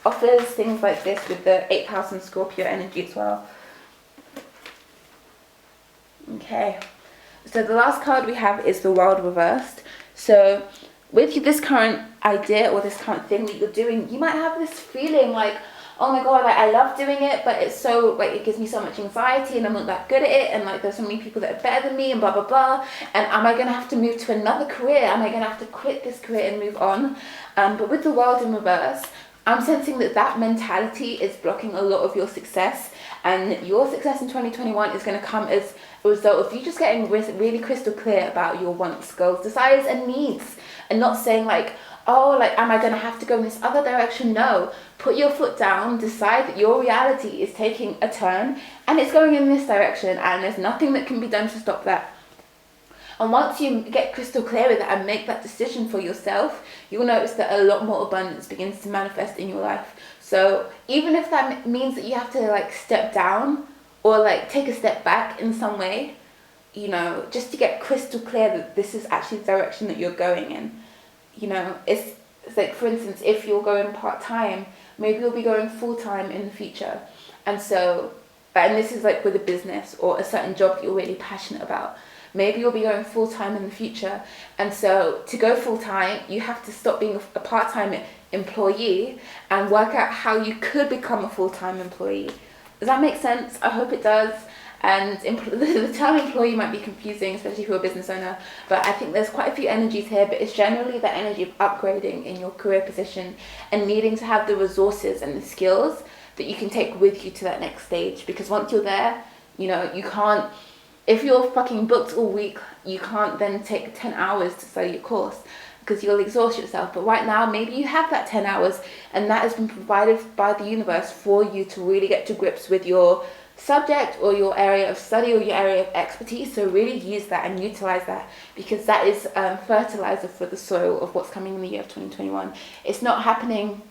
Speaker 1: offers, things like this with the 8th house and Scorpio energy as well. Okay, so the last card we have is the World reversed. So with this current idea or this current thing that you're doing, you might have this feeling like, oh my god, like, I love doing it, but it's so, like, it gives me so much anxiety and I'm not that good at it, and like there's so many people that are better than me and blah blah blah, and am I gonna have to move to another career? Am I gonna have to quit this career and move on? But with the World in reverse, I'm sensing that mentality is blocking a lot of your success, and your success in 2021 is going to come as a result of you just getting really crystal clear about your wants, goals, desires and needs, and not saying like, oh, like, am I going to have to go in this other direction? No, put your foot down, decide that your reality is taking a turn and it's going in this direction, and there's nothing that can be done to stop that. And once you get crystal clear with that and make that decision for yourself, you'll notice that a lot more abundance begins to manifest in your life. So even if that means that you have to like step down or like take a step back in some way, you know, just to get crystal clear that this is actually the direction that you're going in. You know, it's like, for instance, if you're going part-time, maybe you'll be going full-time in the future. And so, and this is like with a business or a certain job that you're really passionate about. Maybe you'll be going full-time in the future. And so to go full-time, you have to stop being a part-time employee and work out how you could become a full-time employee. Does that make sense? I hope it does. And the term employee might be confusing, especially if you're a business owner, but I think there's quite a few energies here, but it's generally the energy of upgrading in your career position and needing to have the resources and the skills that you can take with you to that next stage. Because once you're there, you know, you can't, if you're fucking booked all week, you can't then take 10 hours to study your course. because you'll exhaust yourself. But right now, maybe you have that 10 hours, and that has been provided by the universe for you to really get to grips with your subject or your area of study or your area of expertise. So really use that and utilize that, because that is fertilizer for the soil of what's coming in the year of 2021. It's not happening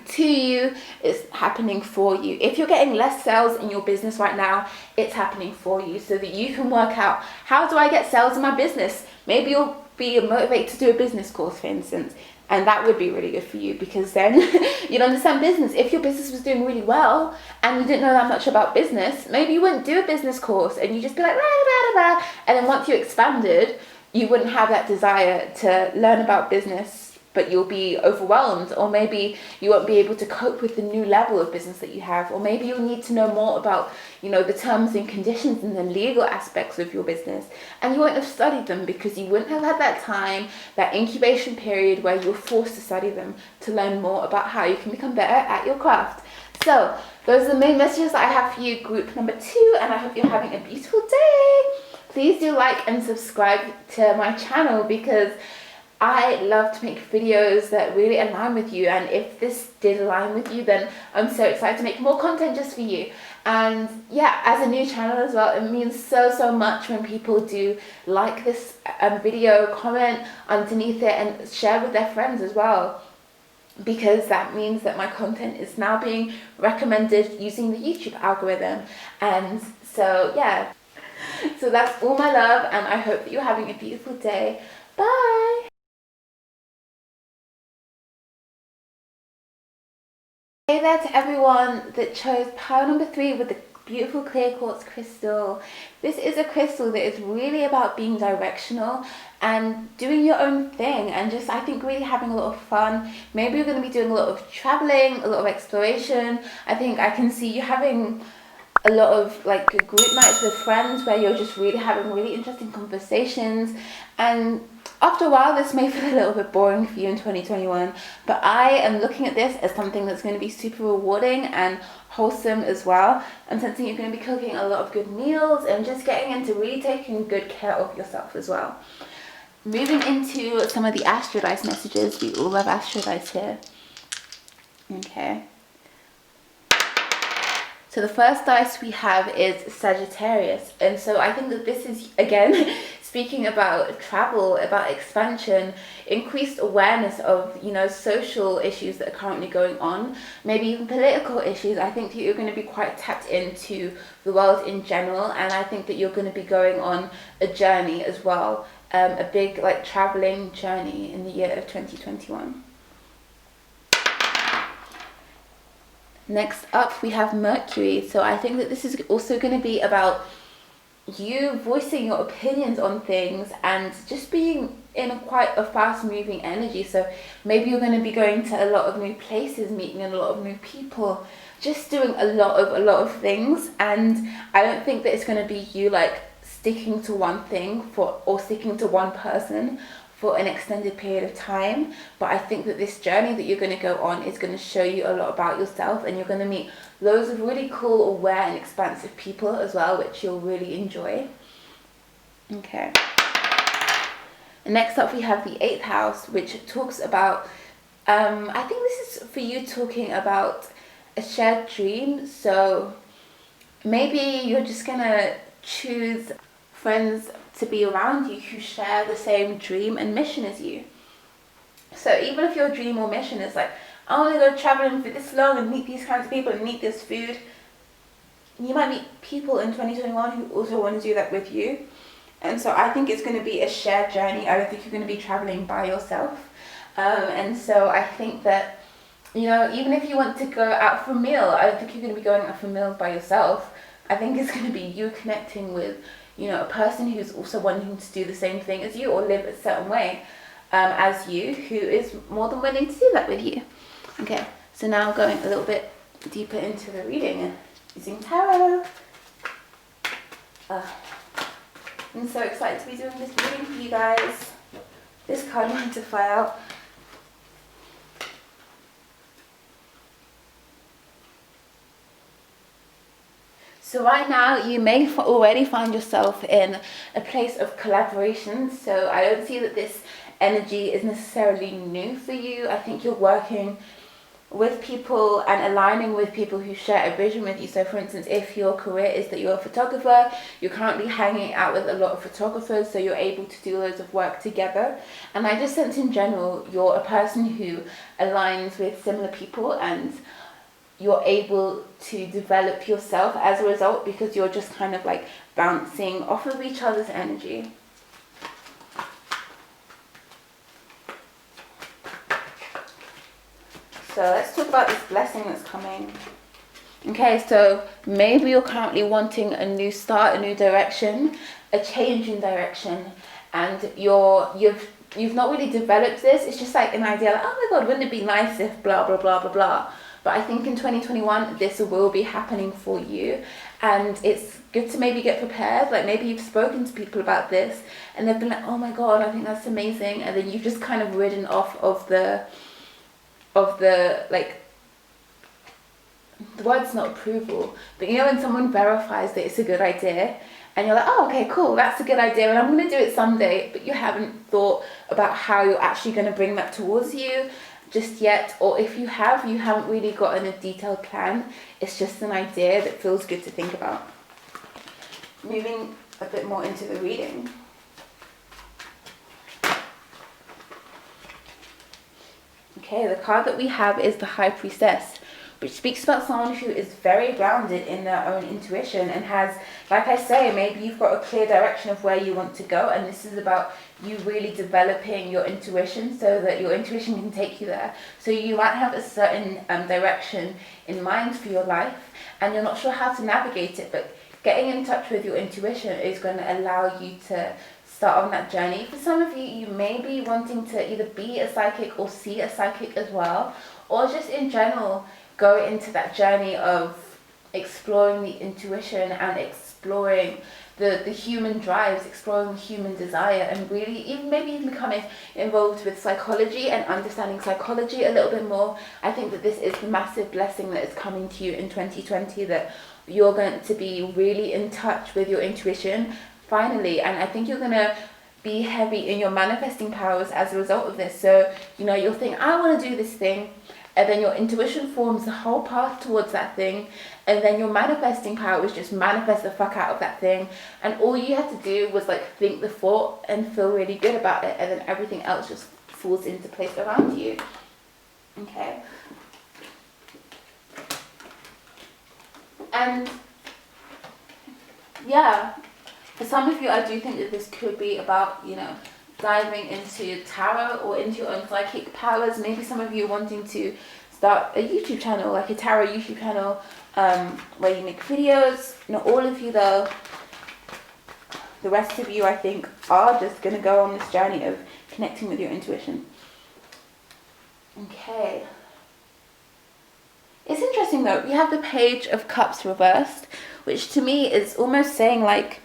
Speaker 1: to you, it's happening for you. If you're getting less sales in your business right now, it's happening for you, so that you can work out, how do I get sales in my business? Maybe you'll be motivated to do a business course, for instance, and that would be really good for you, because then you'd understand business. If your business was doing really well and you didn't know that much about business, maybe you wouldn't do a business course and you just be like, blah, blah, blah, blah. And then once you expanded, you wouldn't have that desire to learn about business, but you'll be overwhelmed, or maybe you won't be able to cope with the new level of business that you have, or maybe you'll need to know more about, the terms and conditions and the legal aspects of your business, and you won't have studied them because you wouldn't have had that time, that incubation period where you're forced to study them to learn more about how you can become better at your craft. So those are the main messages that I have for you, group number 2, and I hope you're having a beautiful day. Please do like and subscribe to my channel, because I love to make videos that really align with you, and if this did align with you, then I'm so excited to make more content just for you. And yeah, as a new channel as well, it means so much when people do like this video, comment underneath it, and share with their friends as well, because that means that my content is now being recommended using the YouTube algorithm. And so yeah, so that's all my love, and I hope that you're having a beautiful day. Bye. Hey there to everyone that chose pile number 3 with the beautiful clear quartz crystal. This is a crystal that is really about being directional and doing your own thing, and just, I think, really having a lot of fun. Maybe you're going to be doing a lot of traveling, a lot of exploration. I think I can see you having a lot of like group nights with friends where you're just really having really interesting conversations, and after a while this may feel a little bit boring for you in 2021, but I am looking at this as something that's going to be super rewarding and wholesome as well. I'm sensing you're going to be cooking a lot of good meals and just getting into really taking good care of yourself as well. Moving into some of the astro dice messages. We all love astro dice here. Okay. So the first dice we have is Sagittarius, and so I think that this is, again, speaking about travel, about expansion, increased awareness of, social issues that are currently going on, maybe even political issues. I think that you're going to be quite tapped into the world in general, and I think that you're going to be going on a journey as well, a big traveling journey in the year of 2021. Next up we have Mercury. So I think that this is also going to be about you voicing your opinions on things and just being in quite a fast moving energy. So maybe you're going to be going to a lot of new places, meeting a lot of new people, just doing a lot of things. And I don't think that it's going to be you sticking to one thing or sticking to one person for an extended period of time, but I think that this journey that you're going to go on is going to show you a lot about yourself, and you're going to meet loads of really cool, aware and expansive people as well, which you'll really enjoy. Okay. And next up we have the 8th house, which talks about, I think this is for you talking about a shared dream. So maybe you're just going to choose friends to be around you who share the same dream and mission as you. So even if your dream or mission is I want to go traveling for this long and meet these kinds of people and eat this food, you might meet people in 2021 who also want to do that with you. And so I think it's going to be a shared journey. I don't think you're going to be traveling by yourself. And so I think that, even if you want to go out for a meal, I don't think you're going to be going out for a meal by yourself. I think it's going to be you connecting with a person who's also wanting to do the same thing as you or live a certain way as you, who is more than willing to do that with you. Okay, so now going a little bit deeper into the reading and using tarot. I'm so excited to be doing this reading for you guys. This card wanted to fly out. So right now you may already find yourself in a place of collaboration. So I don't see that this energy is necessarily new for you. I think you're working with people and aligning with people who share a vision with you. So for instance, if your career is that you're a photographer, you're currently hanging out with a lot of photographers, so you're able to do loads of work together. And I just sense in general, you're a person who aligns with similar people, and you're able to develop yourself as a result, because you're just kind of like bouncing off of each other's energy. So let's talk about this blessing that's coming. Okay, so maybe you're currently wanting a new start, a new direction, a change in direction, and you've not really developed this. It's just like an idea, like, oh my god, wouldn't it be nice if blah blah blah blah blah. But I think in 2021 this will be happening for you, and it's good to maybe get prepared. Like maybe you've spoken to people about this and they've been like, oh my god, I think that's amazing, and then you've just kind of ridden off of the like, the word's not approval, but you know when someone verifies that it's a good idea and you're like, oh okay, cool, that's a good idea and I'm going to do it someday, but you haven't thought about how you're actually going to bring that towards you just yet, or if you have, you haven't really gotten a detailed plan. It's just an idea that feels good to think about. Moving a bit more into the reading. Okay, the card that we have is the High Priestess, which speaks about someone who is very grounded in their own intuition and has, like I say, maybe you've got a clear direction of where you want to go, and this is about you really developing your intuition so that your intuition can take you there. So you might have a certain direction in mind for your life and you're not sure how to navigate it, but getting in touch with your intuition is going to allow you to start on that journey. For some of you, you may be wanting to either be a psychic or see a psychic as well, or just in general go into that journey of exploring the intuition and exploring the human drives, exploring the human desire, and really even becoming involved with psychology and understanding psychology a little bit more. I think that this is the massive blessing that is coming to you in 2020, that you're going to be really in touch with your intuition finally, and I think you're going to be heavy in your manifesting powers as a result of this. So, you know, you'll think, I want to do this thing, and then your intuition forms the whole path towards that thing, and then your manifesting power is just manifest the fuck out of that thing, and all you had to do was like think the thought and feel really good about it, and then everything else just falls into place around you. Okay. And yeah, for some of you, I do think that this could be about, you know, diving into tarot or into your own psychic powers. Maybe some of you wanting to start a YouTube channel, like a tarot YouTube channel, where you make videos. Not all of you though. The rest of you, I think, are just going to go on this journey of connecting with your intuition. Okay. It's interesting though, we have the Page of Cups reversed, which to me is almost saying like,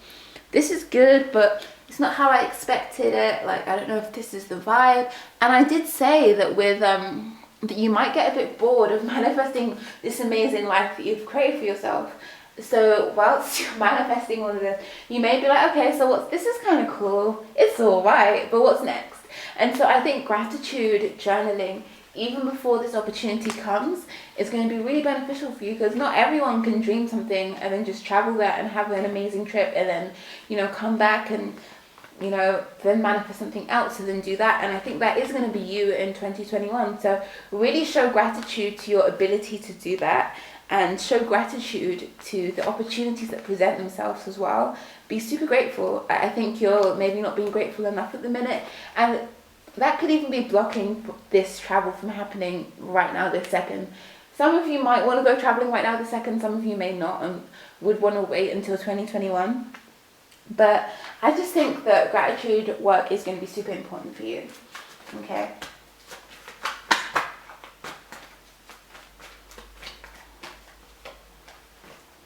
Speaker 1: this is good, but it's not how I expected it. Like, I don't know if this is the vibe. And I did say that with that you might get a bit bored of manifesting this amazing life that you've created for yourself. So whilst you're manifesting all of this, you may be like, okay, so this is kind of cool, it's all right, but what's next? And so I think gratitude journaling, even before this opportunity comes, is going to be really beneficial for you, because not everyone can dream something and then just travel there and have an amazing trip and then, you know, come back and, you know, then manifest something else and then do that. And I think that is going to be you in 2021. So really show gratitude to your ability to do that, and show gratitude to the opportunities that present themselves as well. Be super grateful. I think you're maybe not being grateful enough at the minute, and that could even be blocking this travel from happening right now, this second. Some of you might want to go traveling right now, this second. Some of you may not and would want to wait until 2021. But I just think that gratitude work is going to be super important for you. Okay.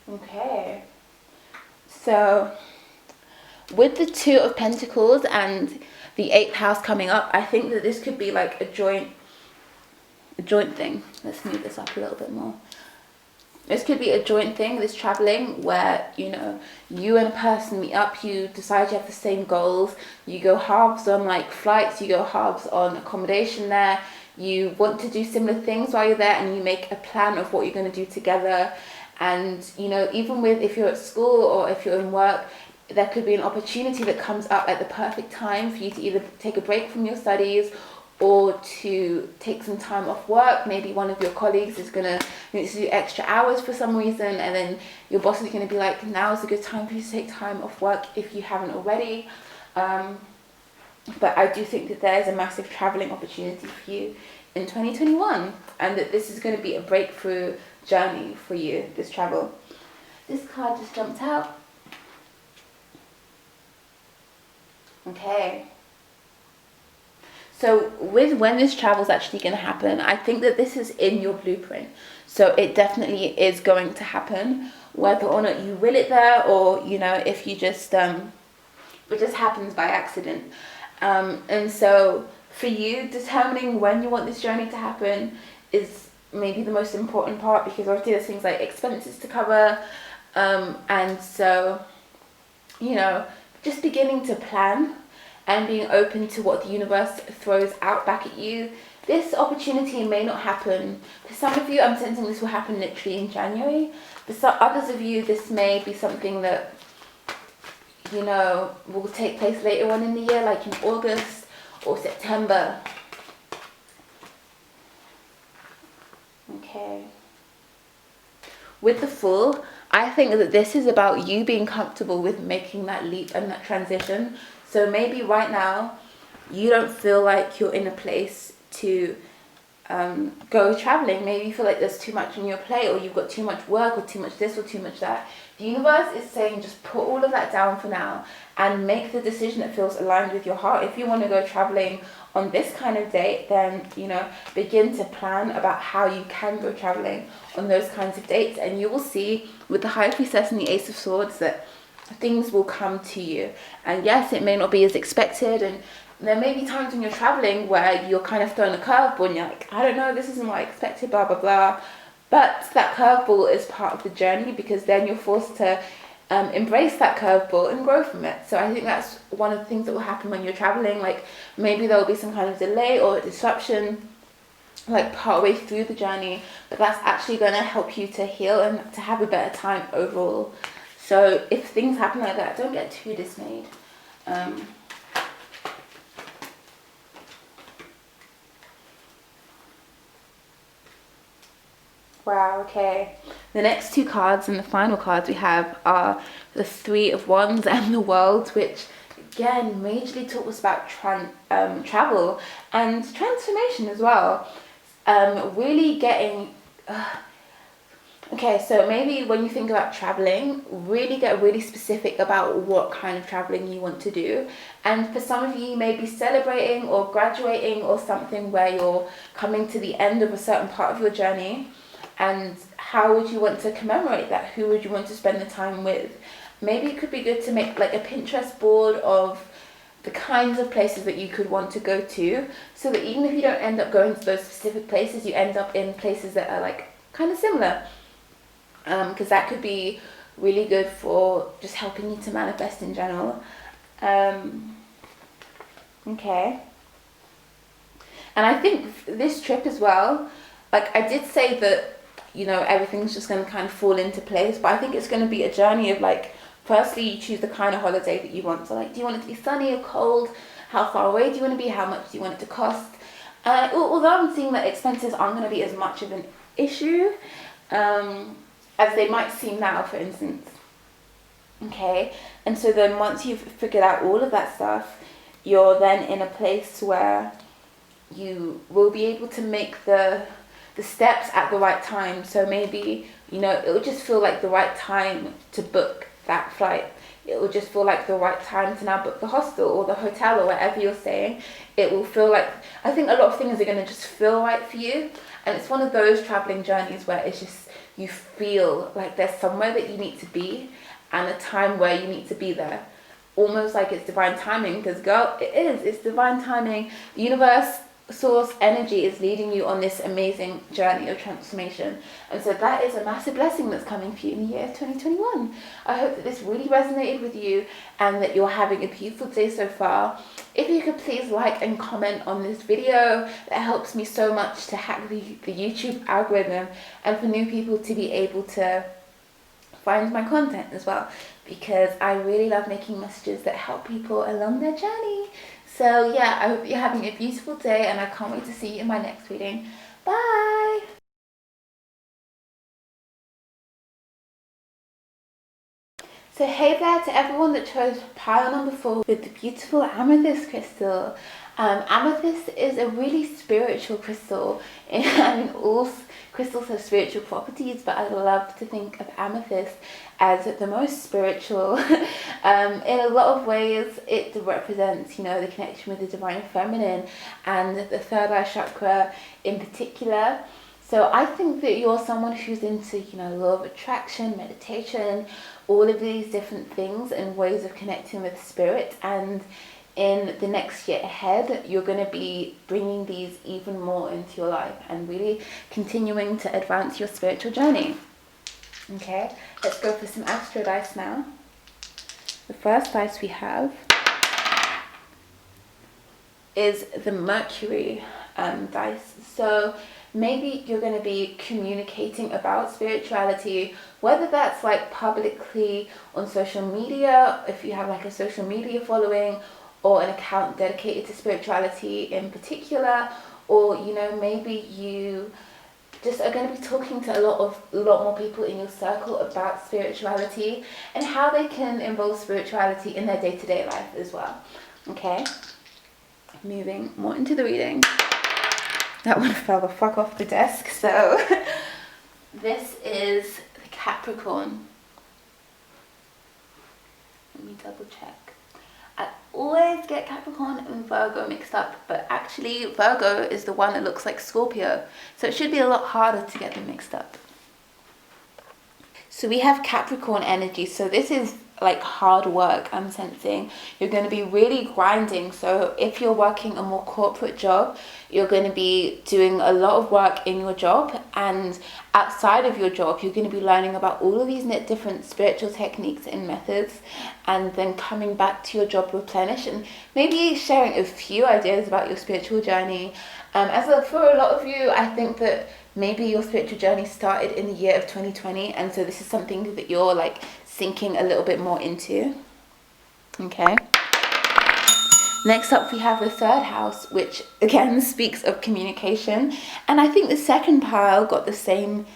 Speaker 1: Okay. So with the Two of Pentacles and the 8th house coming up, I think that this could be like a joint thing. Let's move this up a little bit more. This could be a joint thing, this traveling, where, you know, you and a person meet up, you decide you have the same goals, you go halves on like flights, you go halves on accommodation there, you want to do similar things while you're there, and you make a plan of what you're going to do together. And, you know, even with, if you're at school or if you're in work, there could be an opportunity that comes up at the perfect time for you to either take a break from your studies or to take some time off work. Maybe one of your colleagues is going to need to do extra hours for some reason, and then your boss is going to be like, now's a good time for you to take time off work if you haven't already. But I do think that there's a massive traveling opportunity for you in 2021, and that this is going to be a breakthrough journey for you, this travel. This card just jumped out. Okay. So with when this travel is actually going to happen, I think that this is in your blueprint. So it definitely is going to happen, whether or not you will it there, or, you know, if you just, it just happens by accident. And so for you, determining when you want this journey to happen is maybe the most important part, because obviously there's things like expenses to cover. And so, you know, just beginning to plan and being open to what the universe throws out back at you. This opportunity may not happen. For some of you, I'm sensing this will happen literally in January. For some others of you, this may be something that, you know, will take place later on in the year, like in August or September. Okay. With the Fool, I think that this is about you being comfortable with making that leap and that transition. So maybe right now you don't feel like you're in a place to go traveling. Maybe you feel like there's too much on your plate, or you've got too much work, or too much this, or too much that. The universe is saying just put all of that down for now and make the decision that feels aligned with your heart. If you want to go traveling on this kind of date, then, you know, begin to plan about how you can go traveling on those kinds of dates, and you will see with the High Priestess and the Ace of Swords that things will come to you. And yes, it may not be as expected, and there may be times when you're traveling where you're kind of thrown a curveball and you're like, I don't know, this isn't what I expected, blah blah blah. But that curveball is part of the journey, because then you're forced to embrace that curveball and grow from it. So I think that's one of the things that will happen when you're traveling. Like maybe there will be some kind of delay or disruption like partway through the journey, but that's actually going to help you to heal and to have a better time overall. So if things happen like that, don't get too dismayed. Wow, okay. The next two cards and the final cards we have are the Three of Wands and the World, which again majorly talk us about travel and transformation as well. Really getting... Okay, so maybe when you think about traveling, really get really specific about what kind of traveling you want to do. And for some of you, you may be celebrating or graduating or something where you're coming to the end of a certain part of your journey. And how would you want to commemorate that? Who would you want to spend the time with? Maybe it could be good to make like a Pinterest board of the kinds of places that you could want to go to, so that even if you don't end up going to those specific places, you end up in places that are like kind of similar. Because that could be really good for just helping you to manifest in general. Okay. And I think this trip as well, like I did say that, you know, everything's just going to kind of fall into place, but I think it's going to be a journey of like, firstly, you choose the kind of holiday that you want. So like, do you want it to be sunny or cold? How far away do you want to be? How much do you want it to cost? Although I'm seeing that expenses aren't going to be as much of an issue as they might seem now, for instance. Okay, and so then once you've figured out all of that stuff, you're then in a place where you will be able to make the steps at the right time. So maybe, you know, it will just feel like the right time to book that flight. It will just feel like the right time to now book the hostel or the hotel or wherever you're staying. It will feel like, I think a lot of things are going to just feel right for you. And it's one of those traveling journeys where it's just, you feel like there's somewhere that you need to be and a time where you need to be there. Almost like it's divine timing, because girl, it's divine timing. The universe source energy is leading you on this amazing journey of transformation. And so that is a massive blessing that's coming for you in the year of 2021. I hope that this really resonated with you and that you're having a beautiful day so far. If you could please like and comment on this video, that helps me so much to hack the YouTube algorithm and for new people to be able to find my content as well, because I really love making messages that help people along their journey. So yeah, I hope you're having a beautiful day and I can't wait to see you in my next reading. Bye! So hey there to everyone that chose pile number 4 with the beautiful amethyst crystal. Amethyst is a really spiritual crystal. I mean, all crystals have spiritual properties, but I love to think of amethyst as the most spiritual. In a lot of ways, it represents, you know, the connection with the divine feminine and the third eye chakra in particular. So I think that you're someone who's into, you know, law of attraction, meditation, all of these different things and ways of connecting with spirit. And in the next year ahead, you're going to be bringing these even more into your life and really continuing to advance your spiritual journey. Okay, let's go for some astro dice now. The first dice we have is the Mercury dice. So maybe you're going to be communicating about spirituality, whether that's like publicly on social media, if you have like a social media following or an account dedicated to spirituality in particular, or, you know, maybe you just are going to be talking to a lot more people in your circle about spirituality and how they can involve spirituality in their day-to-day life as well. Okay, moving more into the reading. That one fell the fuck off the desk. So this is the Capricorn. Let me double check. I always get Capricorn and Virgo mixed up, but actually Virgo is the one that looks like Scorpio. So it should be a lot harder to get them mixed up. So we have Capricorn energy. So this is like hard work, I'm sensing. You're going to be really grinding. So if you're working a more corporate job, you're going to be doing a lot of work in your job, and outside of your job you're going to be learning about all of these different spiritual techniques and methods, and then coming back to your job replenished and maybe sharing a few ideas about your spiritual journey. For a lot of you, I think that maybe your spiritual journey started in the year of 2020, and so this is something that you're like sinking a little bit more into. Okay. Next up we have the third house, which again speaks of communication, and I think the second pile got the same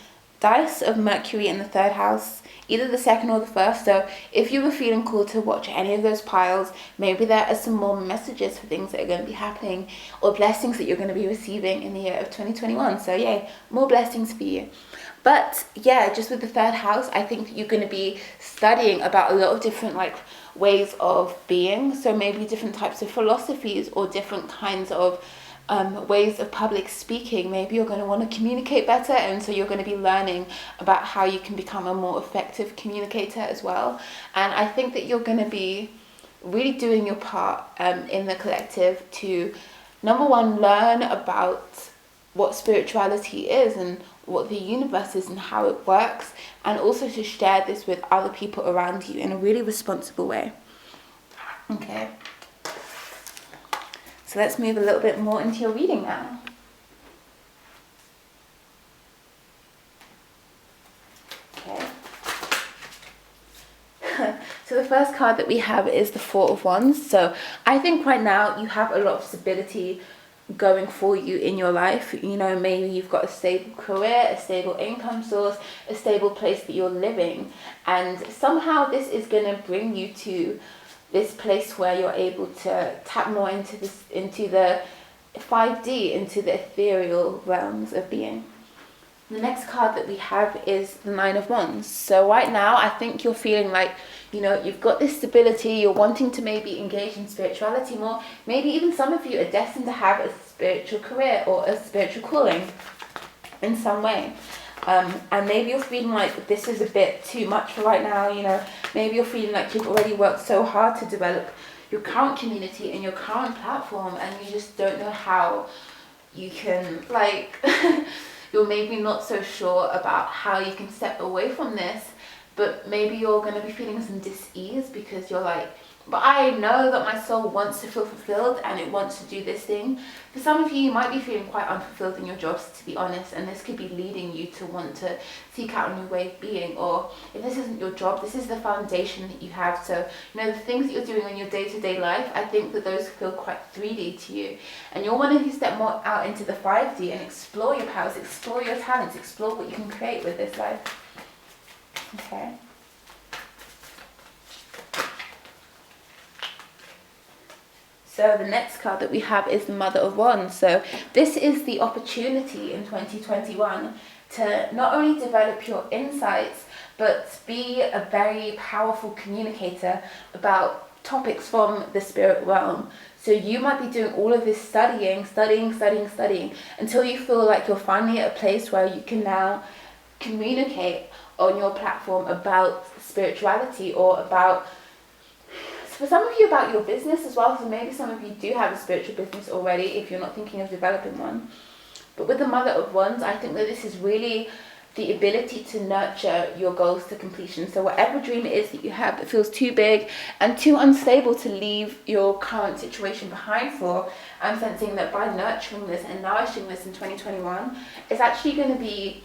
Speaker 1: dice of Mercury in the third house, either the second or the first. So if you were feeling called to watch any of those piles, maybe there are some more messages for things that are going to be happening or blessings that you're going to be receiving in the year of 2021. So yay, more blessings for you. But yeah, just with the third house, I think you're going to be studying about a lot of different like ways of being. So maybe different types of philosophies or different kinds of ways of public speaking. Maybe you're going to want to communicate better, and so you're going to be learning about how you can become a more effective communicator as well. And I think that you're going to be really doing your part in the collective to, number one, learn about what spirituality is and what the universe is and how it works, and also to share this with other people around you in a really responsible way. Okay, so let's move a little bit more into your reading now. Okay. So the first card that we have is the Four of Wands. So I think right now you have a lot of stability going for you in your life. You know, maybe you've got a stable career, a stable income source, a stable place that you're living, and somehow this is going to bring you to this place where you're able to tap more into the 5D, into the ethereal realms of being. The next card that we have is the Nine of Wands. So right now I think you're feeling like, you know, you've got this stability, you're wanting to maybe engage in spirituality more. Maybe even some of you are destined to have a spiritual career or a spiritual calling in some way. And maybe you're feeling like this is a bit too much for right now, you know. Maybe you're feeling like you've already worked so hard to develop your current community and your current platform, and you just don't know how you can like you're maybe not so sure about how you can step away from this, but maybe you're going to be feeling some dis-ease because you're like, but I know that my soul wants to feel fulfilled and it wants to do this thing. For some of you, you might be feeling quite unfulfilled in your jobs, to be honest, and this could be leading you to want to seek out a new way of being. Or if this isn't your job, this is the foundation that you have. So, you know, the things that you're doing in your day-to-day life, I think that those feel quite 3D to you. And you're wanting to step more out into the 5D and explore your powers, explore your talents, explore what you can create with this life. Okay. So the next card that we have is the Mother of Wands. So this is the opportunity in 2021 to not only develop your insights, but be a very powerful communicator about topics from the spirit realm. So you might be doing all of this studying until you feel like you're finally at a place where you can now communicate on your platform about spirituality, or about, for some of you, about your business as well. So maybe some of you do have a spiritual business already if you're not thinking of developing one. But with the Mother of Wands, I think that this is really the ability to nurture your goals to completion. So whatever dream it is that you have that feels too big and too unstable to leave your current situation behind for, I'm sensing that by nurturing this and nourishing this in 2021, it's actually going to be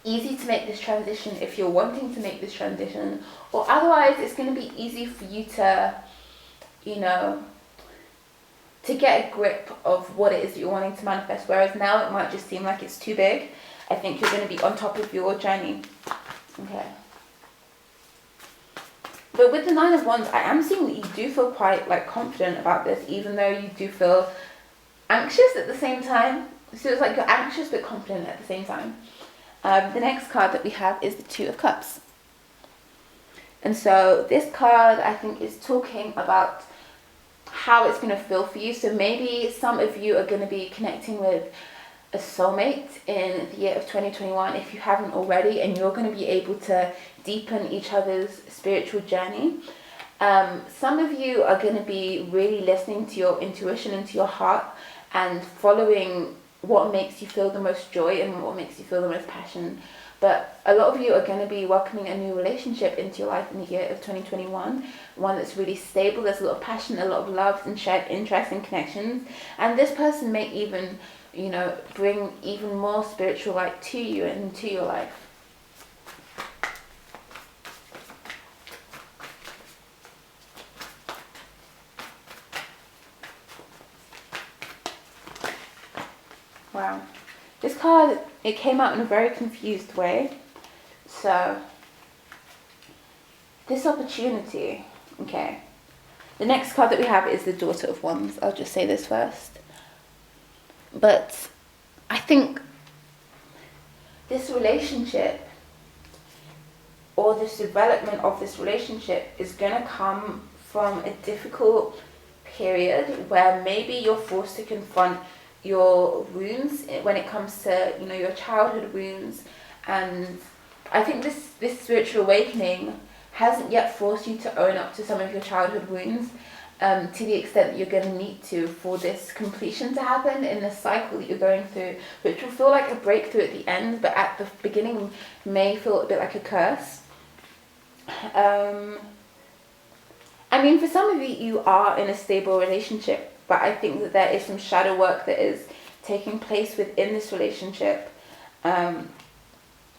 Speaker 1: easy to make this transition if you're wanting to make this transition, or otherwise it's going to be easy for you to, you know, to get a grip of what it is that you're wanting to manifest, whereas now it might just seem like it's too big. I think you're going to be on top of your journey. Okay. But with the Nine of Wands, I am seeing that you do feel quite like confident about this, even though you do feel anxious at the same time. So it's like you're anxious but confident at the same time. The next card that we have is the Two of Cups. And so this card, I think, is talking about how it's going to feel for you. So maybe some of you are going to be connecting with a soulmate in the year of 2021 if you haven't already, and you're going to be able to deepen each other's spiritual journey. Some of you are going to be really listening to your intuition and to your heart and following what makes you feel the most joy and what makes you feel the most passion. But a lot of you are going to be welcoming a new relationship into your life in the year of 2021, one that's really stable. There's a lot of passion, a lot of love and shared interests and connections, and this person may even, you know, bring even more spiritual light to you and into your life. Wow. This card, it came out in a very confused way. So, this opportunity, okay. The next card that we have is the Daughter of Wands. I'll just say this first. But I think this relationship, or this development of this relationship, is going to come from a difficult period where maybe you're forced to confront your wounds when it comes to, you know, your childhood wounds. And I think this spiritual awakening hasn't yet forced you to own up to some of your childhood wounds, to the extent that you're going to need to for this completion to happen in the cycle that you're going through, which will feel like a breakthrough at the end, but at the beginning may feel a bit like a curse. I mean, for some of you, you are in a stable relationship, but I think that there is some shadow work that is taking place within this relationship.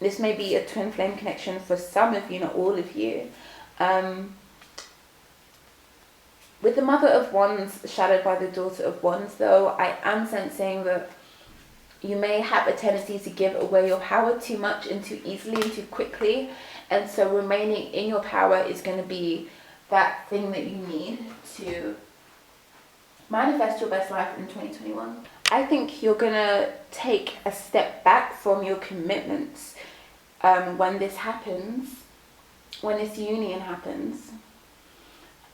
Speaker 1: This may be a twin flame connection for some of you, not all of you. With the Mother of Wands shadowed by the Daughter of Wands, though, I am sensing that you may have a tendency to give away your power too much and too easily and too quickly. And so remaining in your power is going to be that thing that you need to manifest your best life in 2021. I think you're going to take a step back from your commitments when this happens, when this union happens.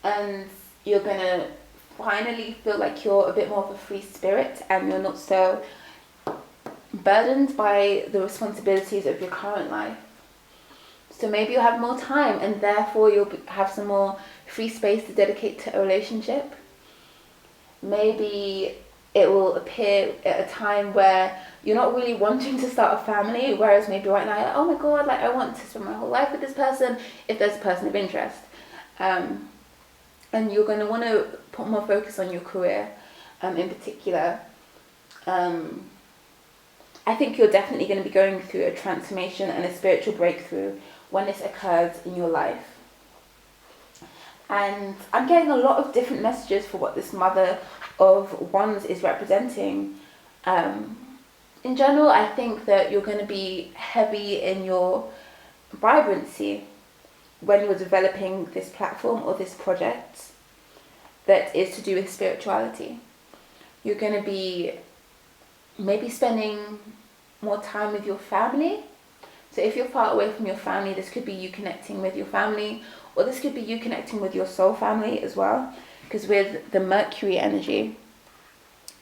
Speaker 1: And you're going to finally feel like you're a bit more of a free spirit and you're not so burdened by the responsibilities of your current life. So maybe you'll have more time and therefore you'll have some more free space to dedicate to a relationship. Maybe it will appear at a time where you're not really wanting to start a family, whereas maybe right now you're like, oh my god, like I want to spend my whole life with this person, if there's a person of interest. And you're going to want to put more focus on your career in particular. I think you're definitely going to be going through a transformation and a spiritual breakthrough when this occurs in your life. And I'm getting a lot of different messages for what this Mother of Wands is representing. In general, I think that you're going to be heavy in your vibrancy when you're developing this platform or this project that is to do with spirituality. You're going to be maybe spending more time with your family. So if you're far away from your family, this could be you connecting with your family, or this could be you connecting with your soul family as well. Because with the Mercury energy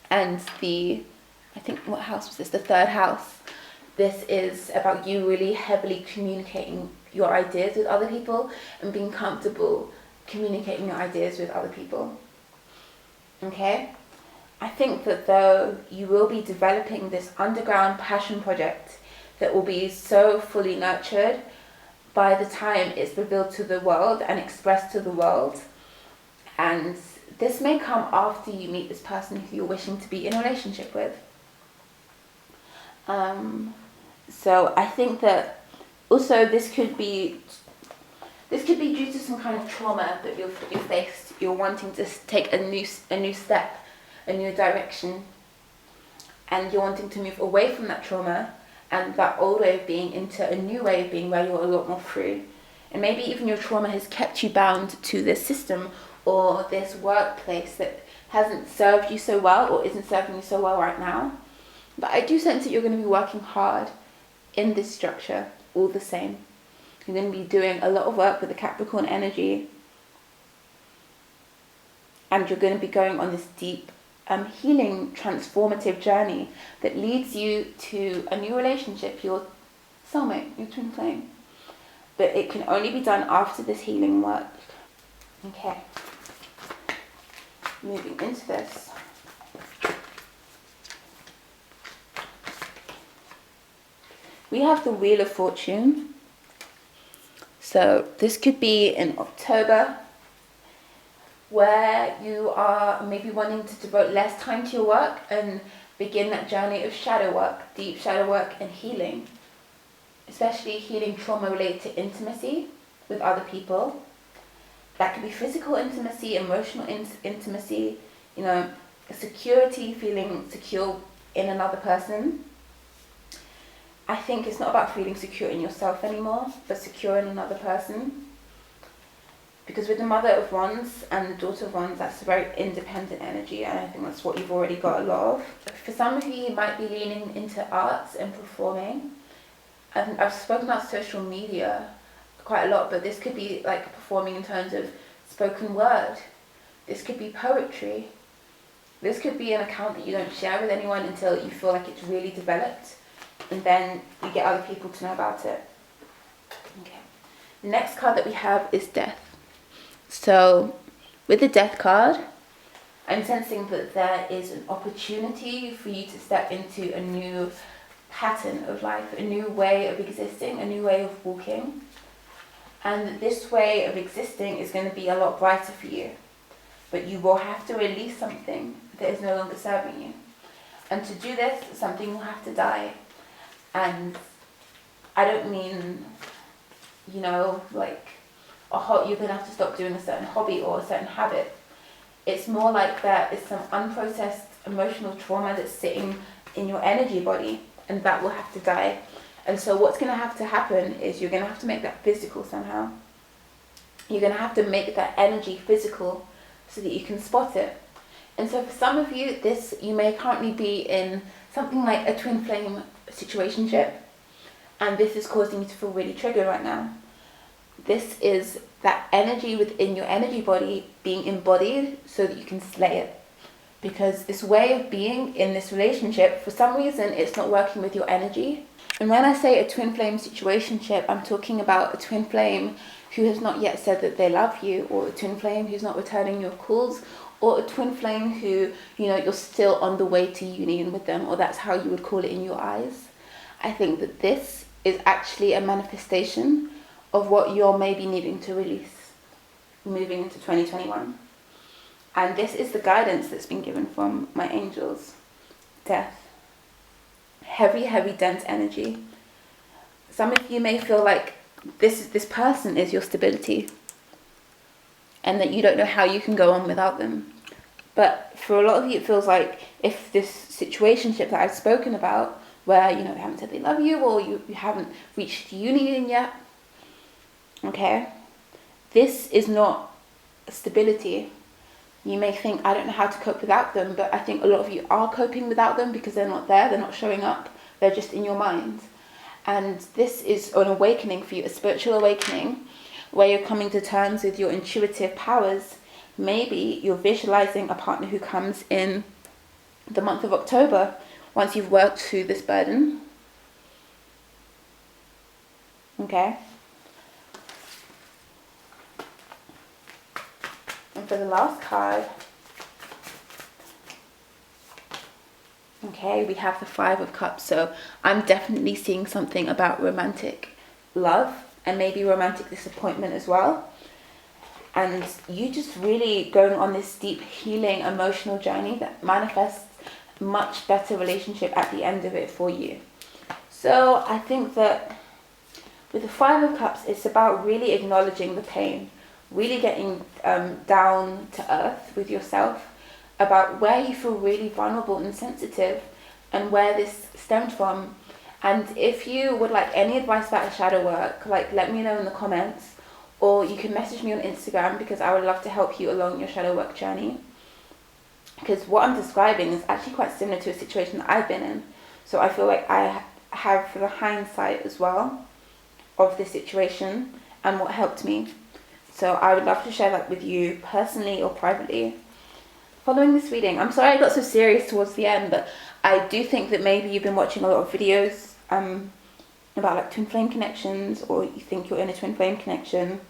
Speaker 1: and I think, what house was this? The third house. This is about you really heavily communicating your ideas with other people and being comfortable communicating your ideas with other people. Okay? I think that though you will be developing this underground passion project that will be so fully nurtured by the time it's revealed to the world and expressed to the world. And this may come after you meet this person who you're wishing to be in a relationship with. So I think that also this could be due to some kind of trauma that you've faced. You're wanting to take a new step, a new direction, and you're wanting to move away from that trauma and that old way of being into a new way of being where you're a lot more free. And maybe even your trauma has kept you bound to this system or this workplace that hasn't served you so well or isn't serving you so well right now. But I do sense that you're going to be working hard in this structure all the same. You're going to be doing a lot of work with the Capricorn energy, and you're going to be going on this deep healing, transformative journey that leads you to a new relationship, your soulmate, your twin flame. But it can only be done after this healing work. Okay. Moving into this. We have the Wheel of Fortune. So this could be in October, where you are maybe wanting to devote less time to your work and begin that journey of shadow work, deep shadow work and healing, especially healing trauma related to intimacy with other people. That could be physical intimacy, emotional intimacy, security, feeling secure in another person. I think it's not about feeling secure in yourself anymore, but secure in another person. Because with the Mother of Wands and the Daughter of Wands, that's a very independent energy, and I think that's what you've already got a lot of. For some of you, you might be leaning into arts and performing. And I've spoken about social media quite a lot, but this could be like performing in terms of spoken word. This could be poetry. This could be an account that you don't share with anyone until you feel like it's really developed, and then you get other people to know about it. Okay. The next card that we have is Death. So with the Death card, I'm sensing that there is an opportunity for you to step into a new pattern of life, a new way of existing, a new way of walking. And this way of existing is going to be a lot brighter for you. But you will have to release something that is no longer serving you. And to do this, something will have to die. And I don't mean, like you're going to have to stop doing a certain hobby or a certain habit. It's more like there is some unprocessed emotional trauma that's sitting in your energy body, and that will have to die. And so what's going to have to happen is you're going to have to make that physical somehow. You're going to have to make that energy physical so that you can spot it. And so for some of you, you may currently be in something like a twin flame situationship, and this is causing you to feel really triggered right now. This is that energy within your energy body being embodied so that you can slay it. Because this way of being in this relationship, for some reason, it's not working with your energy. And when I say a twin flame situationship, I'm talking about a twin flame who has not yet said that they love you, or a twin flame who's not returning your calls, or a twin flame who, you know, you're still on the way to union with them, or that's how you would call it in your eyes. I think that this is actually a manifestation of what you're maybe needing to release moving into 2021. And this is the guidance that's been given from my angels. Death. Heavy, heavy, dense energy. Some of you may feel like this person is your stability, and that you don't know how you can go on without them. But for a lot of you, it feels like if this situationship that I've spoken about, where, you know, they haven't said they love you, or you haven't reached union yet, okay, this is not stability. You may think, I don't know how to cope without them, but I think a lot of you are coping without them because they're not there, they're not showing up, they're just in your mind. And this is an awakening for you, a spiritual awakening, where you're coming to terms with your intuitive powers. Maybe you're visualizing a partner who comes in the month of October, once you've worked through this burden. Okay? And for the last card, okay, we have the Five of Cups. So I'm definitely seeing something about romantic love and maybe romantic disappointment as well. And you just really going on this deep healing emotional journey that manifests much better relationship at the end of it for you. So I think that with the Five of Cups, it's about really acknowledging the pain, really getting down to earth with yourself about where you feel really vulnerable and sensitive and where this stemmed from. And if you would like any advice about the shadow work, like, let me know in the comments, or you can message me on Instagram, because I would love to help you along your shadow work journey. Because what I'm describing is actually quite similar to a situation that I've been in. So I feel like I have the hindsight as well of this situation and what helped me. So I would love to share that with you personally or privately. Following this reading, I'm sorry I got so serious towards the end, but I do think that maybe you've been watching a lot of videos about like twin flame connections, or you think you're in a twin flame connection,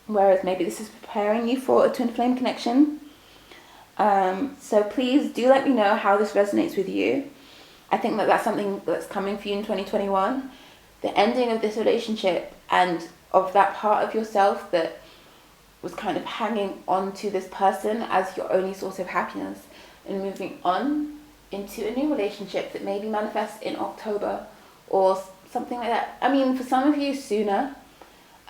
Speaker 1: whereas maybe this is preparing you for a twin flame connection. So please do let me know how this resonates with you. I think that that's something that's coming for you in 2021. The ending of this relationship and of that part of yourself that was kind of hanging on to this person as your only source of happiness, and moving on into a new relationship that maybe manifests in October or something like that. I mean, for some of you sooner.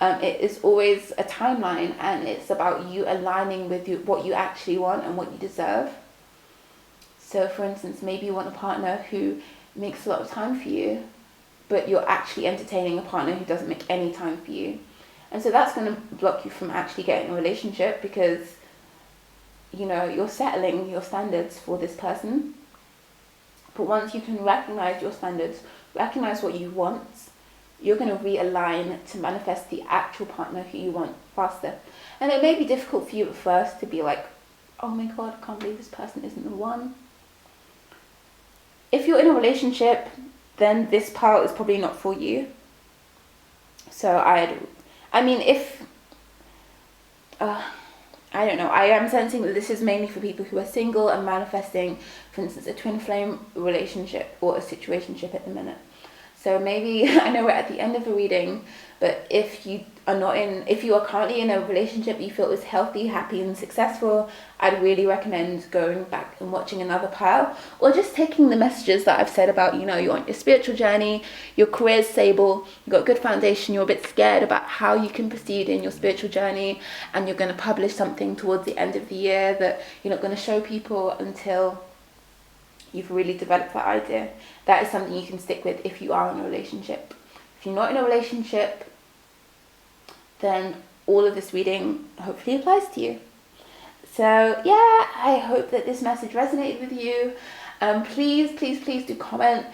Speaker 1: It is always a timeline, and it's about you aligning with what you actually want and what you deserve. So for instance, maybe you want a partner who makes a lot of time for you, but you're actually entertaining a partner who doesn't make any time for you. And so that's going to block you from actually getting a relationship, because, you know, you're settling your standards for this person. But once you can recognize your standards, recognize what you want, you're going to realign to manifest the actual partner who you want faster. And it may be difficult for you at first to be like, oh my God, I can't believe this person isn't the one. If you're in a relationship, then this part is probably not for you. So I don't know, I am sensing that this is mainly for people who are single and manifesting, for instance, a twin flame relationship or a situationship at the minute. So maybe, I know we're at the end of the reading, but if you are currently in a relationship you feel is healthy, happy and successful, I'd really recommend going back and watching another pile, or just taking the messages that I've said about, you know, you want your spiritual journey, your career's stable, you've got a good foundation, you're a bit scared about how you can proceed in your spiritual journey, and you're going to publish something towards the end of the year that you're not going to show people until you've really developed that idea. That is something you can stick with if you are in a relationship. If you're not in a relationship, then all of this reading hopefully applies to you. So yeah, I hope that this message resonated with you. Please do comment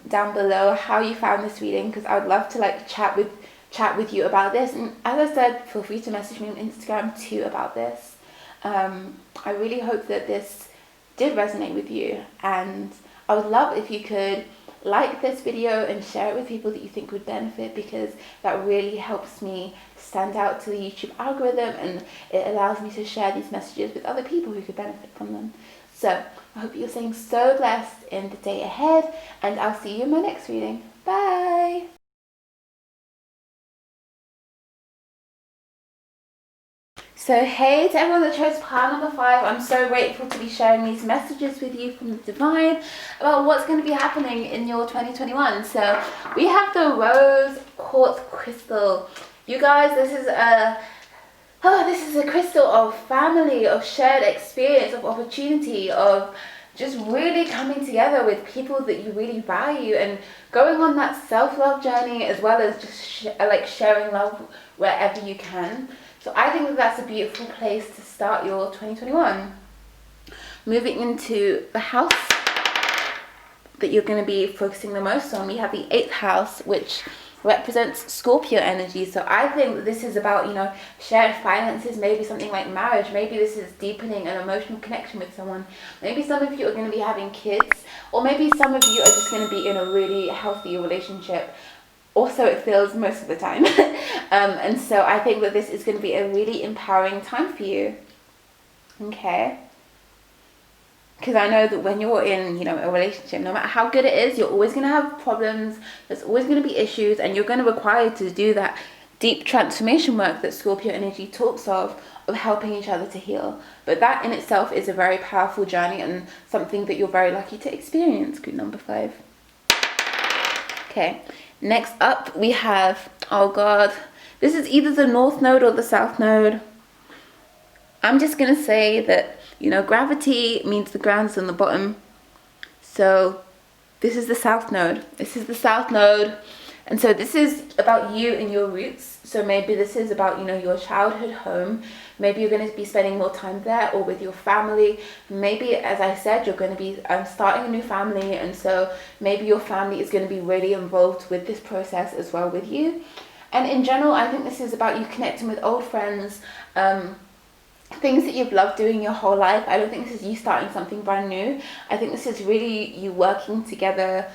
Speaker 1: down below how you found this reading, because I would love to like chat with you about this. And as I said, feel free to message me on Instagram too about this. I really hope that this did resonate with you, and I would love if you could like this video and share it with people that you think would benefit, because that really helps me stand out to the YouTube algorithm, and it allows me to share these messages with other people who could benefit from them. So I hope you're staying so blessed in the day ahead, and I'll see you in my next reading. Bye! So hey to everyone that chose pile number 5, I'm so grateful to be sharing these messages with you from the Divine about what's going to be happening in your 2021. So we have the Rose Quartz Crystal. You guys, this is a crystal of family, of shared experience, of opportunity, of just really coming together with people that you really value and going on that self-love journey, as well as just like sharing love wherever you can. So I think that that's a beautiful place to start your 2021. Moving into the house that you're going to be focusing the most on, we have the 8th house, which represents Scorpio energy. So I think that this is about, shared finances, maybe something like marriage. Maybe this is deepening an emotional connection with someone. Maybe some of you are going to be having kids, or maybe some of you are just going to be in a really healthy relationship. Also, it feels most of the time. And so I think that this is going to be a really empowering time for you. Okay? Because I know that when you're in, a relationship, no matter how good it is, you're always going to have problems. There's always going to be issues, and you're going to require to do that deep transformation work that Scorpio energy talks of helping each other to heal. But that in itself is a very powerful journey, and something that you're very lucky to experience. Group number 5. Okay. Next up, we have, oh God, this is either the North Node or the South Node. I'm just going to say that, gravity means the ground's on the bottom. So this is the South Node. This is the South Node. And so this is about you and your roots. So maybe this is about, your childhood home. Maybe you're going to be spending more time there, or with your family. Maybe, as I said, you're going to be starting a new family. And so maybe your family is going to be really involved with this process as well with you. And in general, I think this is about you connecting with old friends, things that you've loved doing your whole life. I don't think this is you starting something brand new. I think this is really you working together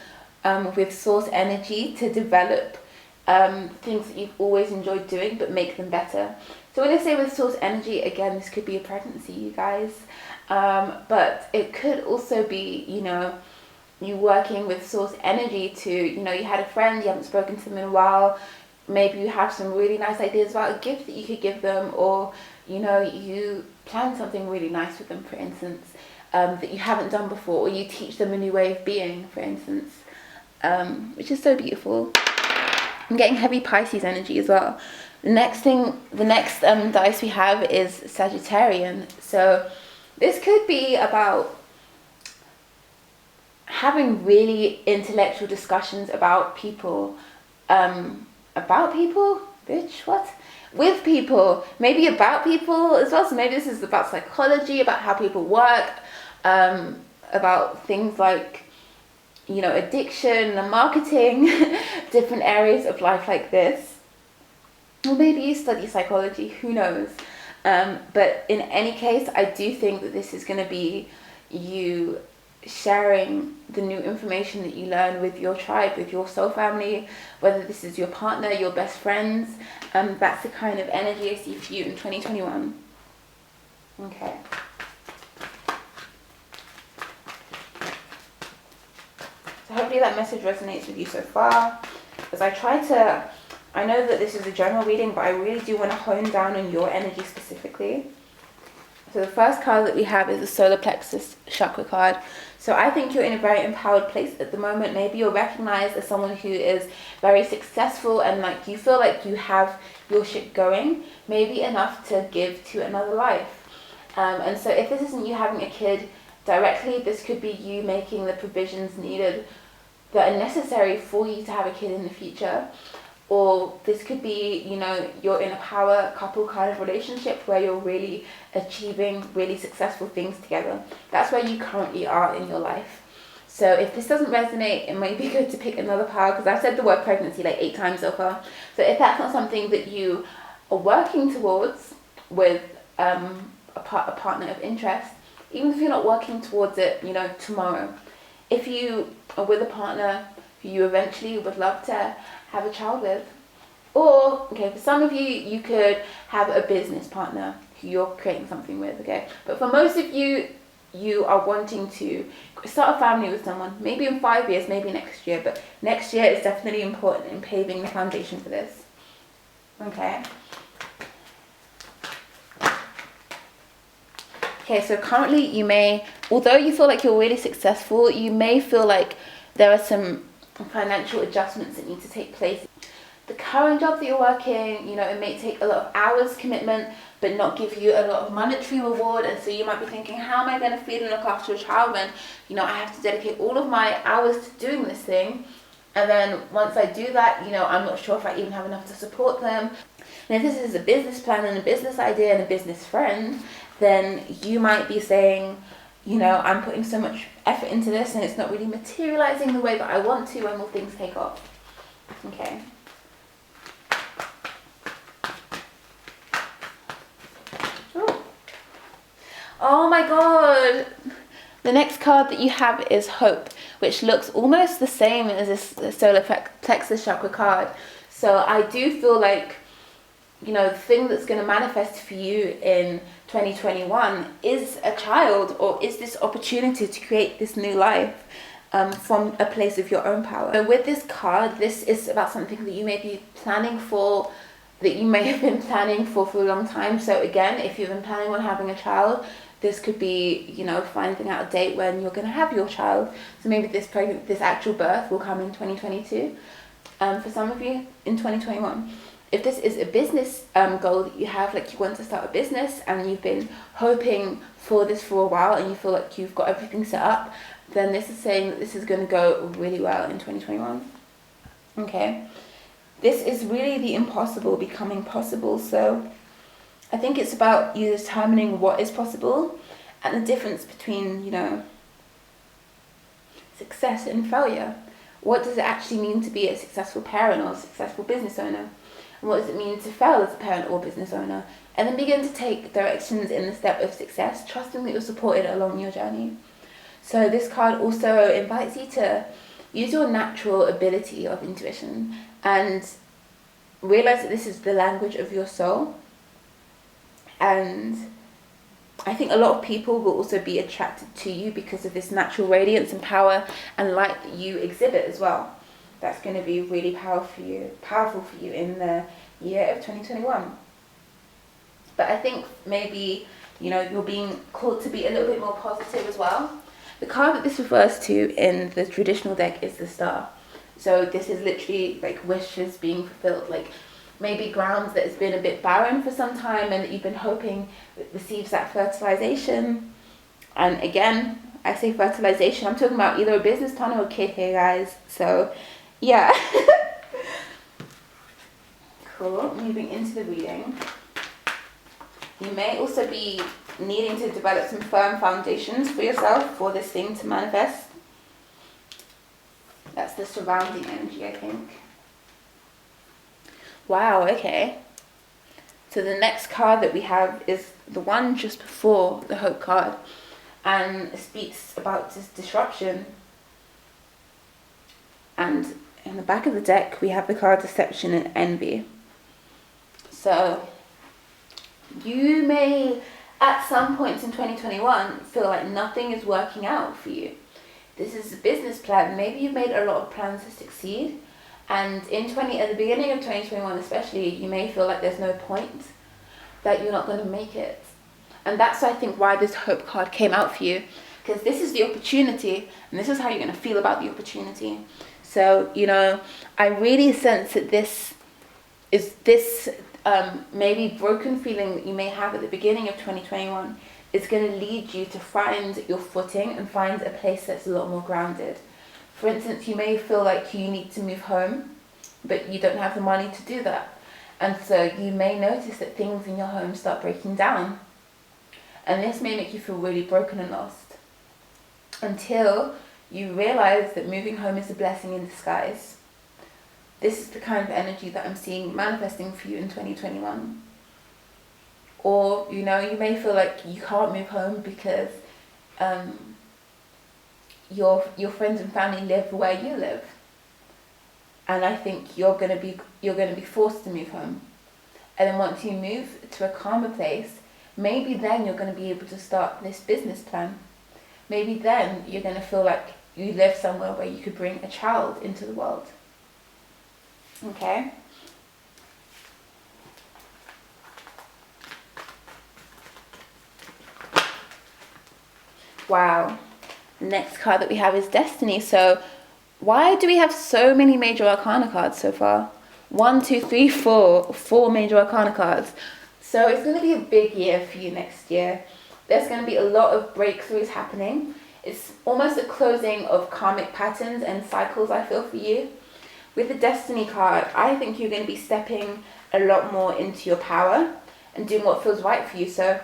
Speaker 1: with source energy to develop things that you've always enjoyed doing, but make them better. So when I say with source energy, again, this could be a pregnancy, you guys. But it could also be, you working with source energy to, you had a friend, you haven't spoken to them in a while. Maybe you have some really nice ideas about a gift that you could give them, or, you plan something really nice with them, for instance, that you haven't done before, or you teach them a new way of being, for instance, which is so beautiful. I'm getting heavy Pisces energy as well. The next dice we have is Sagittarian. So this could be about having really intellectual discussions about people. With people. Maybe about people as well. So maybe this is about psychology, about how people work, about things like, addiction and marketing, different areas of life like this. Or maybe you study psychology, who knows. But in any case, I do think that this is going to be you sharing the new information that you learn with your tribe, with your soul family, whether this is your partner, your best friends. That's the kind of energy I see for you in 2021. Okay. So hopefully that message resonates with you so far. As I know that this is a general reading, but I really do want to hone down on your energy specifically. So the first card that we have is the solar plexus chakra card. So I think you're in a very empowered place at the moment. Maybe you're recognized as someone who is very successful, and you feel like you have your shit going, maybe enough to give to another life. And so if this isn't you having a kid directly, this could be you making the provisions needed that are necessary for you to have a kid in the future. Or this could be, you're in a power couple kind of relationship where you're really achieving really successful things together. That's where you currently are in your life. So if this doesn't resonate, it might be good to pick another power, because I've said the word pregnancy 8 times so far. So if that's not something that you are working towards with a partner of interest, even if you're not working towards it, tomorrow, if you are with a partner who you eventually would love to have a child with. Or, okay, for some of you, you could have a business partner who you're creating something with, okay? But for most of you, you are wanting to start a family with someone, maybe in 5 years, maybe next year, but next year is definitely important in paving the foundation for this, okay? Okay, so currently you may, although you feel like you're really successful, you may feel like there are some financial adjustments that need to take place. The current job that you're working, you know, it may take a lot of hours commitment, but not give you a lot of monetary reward. And so you might be thinking, how am I going to feed and look after a child when, you know, I have to dedicate all of my hours to doing this thing. And then once I do that, you know, I'm not sure if I even have enough to support them. And if this is a business plan and a business idea and a business friend, then you might be saying, you know, I'm putting so much effort into this and it's not really materializing the way that I want to. When will things take off? Okay. Oh my god! The next card that you have is Hope, which looks almost the same as this solar plexus chakra card. So I do feel like, you know, the thing that's going to manifest for you in 2021 is a child, or is this opportunity to create this new life from a place of your own power. So with this card, this is about something that you may be planning for, that you may have been planning for a long time. So again, if you've been planning on having a child, this could be, you know, finding out a date when you're going to have your child. So maybe this actual birth will come in 2022. For some of you, in 2021. If this is a business goal that you have, like you want to start a business and you've been hoping for this for a while and you feel like you've got everything set up, then this is saying that this is going to go really well in 2021. Okay. This is really the impossible becoming possible. So I think it's about you determining what is possible and the difference between, you know, success and failure. What does it actually mean to be a successful parent or a successful business owner? And what does it mean to fail as a parent or business owner? And then begin to take directions in the step of success, trusting that you're supported along your journey. So this card also invites you to use your natural ability of intuition and realize that this is the language of your soul. And I think a lot of people will also be attracted to you because of this natural radiance and power and light that you exhibit as well. That's going to be really powerful for you in the year of 2021. But I think maybe, you know, you're being called to be a little bit more positive as well. The card that this refers to in the traditional deck is the Star. So this is literally like wishes being fulfilled, like maybe grounds that has been a bit barren for some time and that you've been hoping receives that fertilization. And again, I say fertilization, I'm talking about either a business partner or a kid here, guys. So yeah. Cool. Moving into the reading. You may also be needing to develop some firm foundations for yourself for this thing to manifest. That's the surrounding energy, I think. Wow, okay. So the next card that we have is the one just before the Hope card, and it speaks about this disruption. And in the back of the deck we have the card Deception and Envy. So you may at some points in 2021 feel like nothing is working out for you. This is a business plan. Maybe you've made a lot of plans to succeed, and at the beginning of 2021 especially, you may feel like there's no point, that you're not going to make it. And that's, I think, why this Hope card came out for you, because this is the opportunity and this is how you're going to feel about the opportunity. So, you know, I really sense that this maybe broken feeling that you may have at the beginning of 2021 is going to lead you to find your footing and find a place that's a lot more grounded. For instance, you may feel like you need to move home, but you don't have the money to do that. And so you may notice that things in your home start breaking down. And this may make you feel really broken and lost, until you realize that moving home is a blessing in disguise. This is the kind of energy that I'm seeing manifesting for you in 2021. Or, you know, you may feel like you can't move home because your friends and family live where you live. And I think you're gonna be forced to move home. And then once you move to a calmer place, maybe then you're gonna be able to start this business plan. Maybe then you're gonna feel like you live somewhere where you could bring a child into the world. Okay? Wow. The next card that we have is Destiny. So why do we have so many major arcana cards so far? 1, 2, 3, 4. 4 major arcana cards. So it's going to be a big year for you next year. There's going to be a lot of breakthroughs happening. It's almost a closing of karmic patterns and cycles, I feel, for you. With the Destiny card, I think you're going to be stepping a lot more into your power and doing what feels right for you. So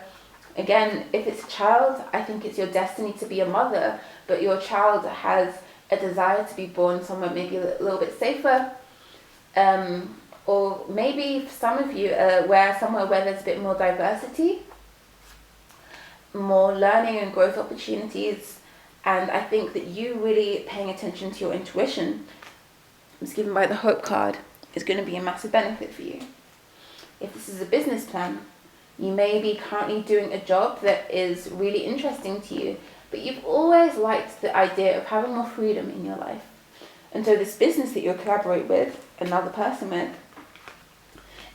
Speaker 1: again, if it's a child, I think it's your destiny to be a mother, but your child has a desire to be born somewhere maybe a little bit safer, or maybe for some of you, somewhere where there's a bit more diversity, more learning and growth opportunities. And I think that you really paying attention to your intuition, as given by the Hope card, is going to be a massive benefit for you. If this is a business plan, you may be currently doing a job that is really interesting to you, but you've always liked the idea of having more freedom in your life. And so this business that you'll collaborate with, another person with,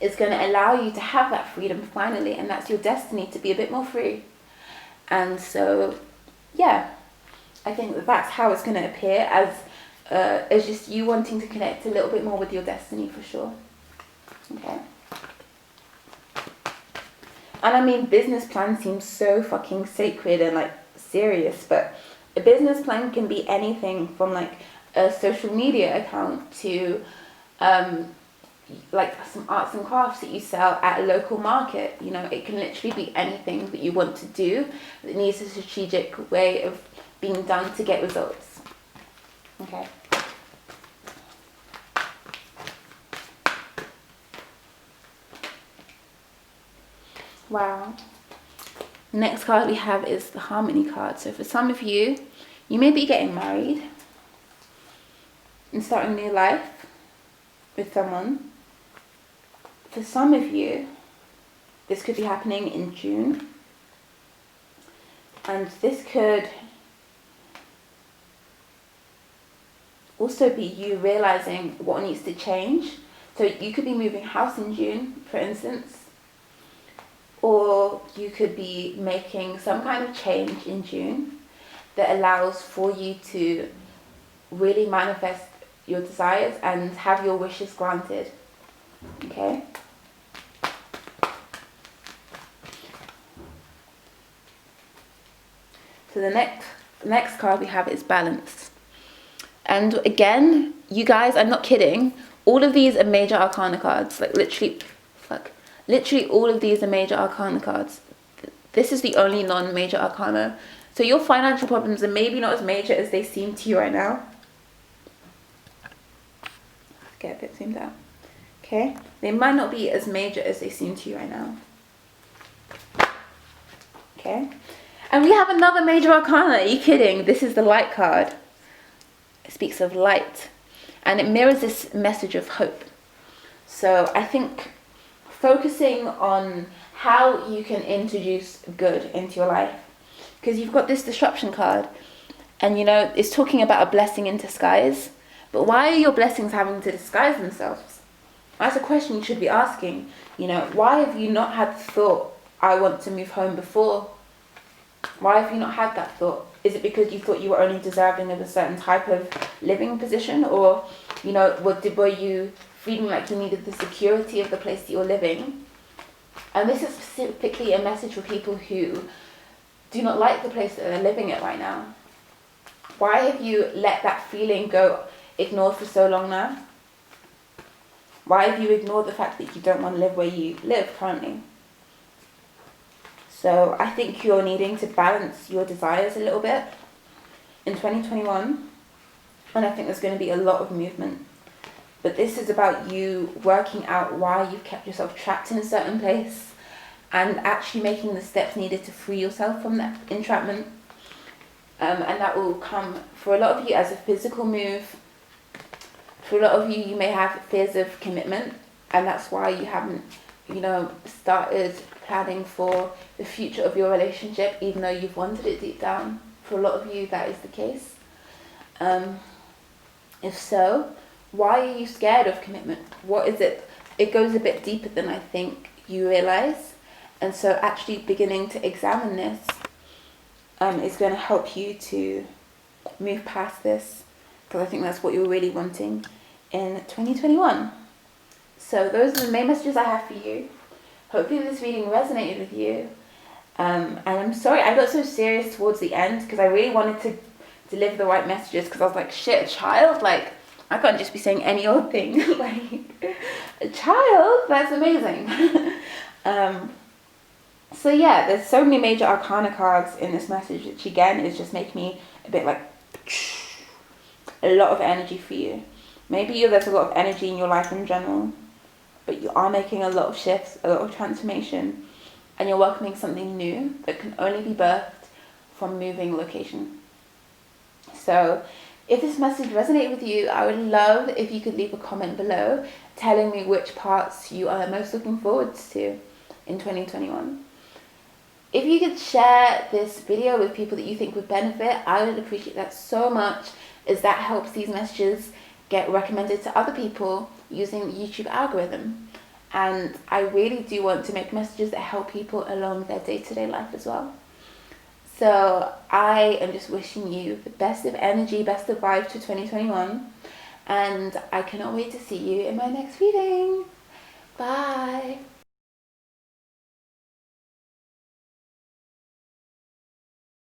Speaker 1: is going to allow you to have that freedom finally, and that's your destiny, to be a bit more free. And so, yeah, I think that that's how it's going to appear, as just you wanting to connect a little bit more with your destiny, for sure. Okay. And I mean, business plan seems so fucking sacred and like serious, but a business plan can be anything from like a social media account to like some arts and crafts that you sell at a local market. You know, it can literally be anything that you want to do that needs a strategic way of being done to get results. Okay. Wow. Next card we have is the Harmony card. So for some of you, you may be getting married and starting a new life with someone. For some of you, this could be happening in June. And this could also be you realizing what needs to change. So you could be moving house in June, for instance. Or you could be making some kind of change in June that allows for you to really manifest your desires and have your wishes granted. Okay? So the next card we have is Balance. And again, you guys, I'm not kidding, all of these are major arcana cards. Like literally all of these are major arcana cards. This is the only non-major arcana. So your financial problems are maybe not as major as they seem to you right now. Let's get a bit zoomed out. Okay? They might not be as major as they seem to you right now. Okay? And we have another major arcana. Are you kidding? This is the Light card. It speaks of light. And it mirrors this message of hope. So I think focusing on how you can introduce good into your life. Because you've got this Disruption card. And you know, it's talking about a blessing in disguise. But why are your blessings having to disguise themselves? That's a question you should be asking. You know, why have you not had the thought, I want to move home before? Why have you not had that thought? Is it because you thought you were only deserving of a certain type of living position? Or, you know, were you feeling like you needed the security of the place that you're living? And this is specifically a message for people who do not like the place that they're living at right now. Why have you let that feeling go ignored for so long now? Why have you ignored the fact that you don't want to live where you live currently? So I think you're needing to balance your desires a little bit in 2021. And I think there's going to be a lot of movement. But this is about you working out why you've kept yourself trapped in a certain place and actually making the steps needed to free yourself from that entrapment. And that will come for a lot of you as a physical move. For a lot of you, you may have fears of commitment, and that's why you haven't, started planning for the future of your relationship, even though you've wanted it deep down. For a lot of you, that is the case. If so, why are you scared of commitment? What is it? It goes a bit deeper than I think you realize. And so actually beginning to examine this is going to help you to move past this, because I think that's what you're really wanting in 2021. So those are the main messages I have for you. Hopefully this reading resonated with you. And I'm sorry I got so serious towards the end, because I really wanted to deliver the right messages, because I was like, shit, a child? Like, I can't just be saying any old thing. Like, a child? That's amazing. So yeah, there's so many major arcana cards in this message, which again is just making me a bit like a lot of energy for you. Maybe there's a lot of energy in your life in general, but you are making a lot of shifts, a lot of transformation, and you're welcoming something new that can only be birthed from moving location. So if this message resonated with you, I would love if you could leave a comment below telling me which parts you are most looking forward to in 2021. If you could share this video with people that you think would benefit, I would appreciate that so much, as that helps these messages get recommended to other people using the YouTube algorithm. And I really do want to make messages that help people along their day-to-day life as well. So I am just wishing you the best of energy, best of vibes to 2021. And I cannot wait to see you in my next reading.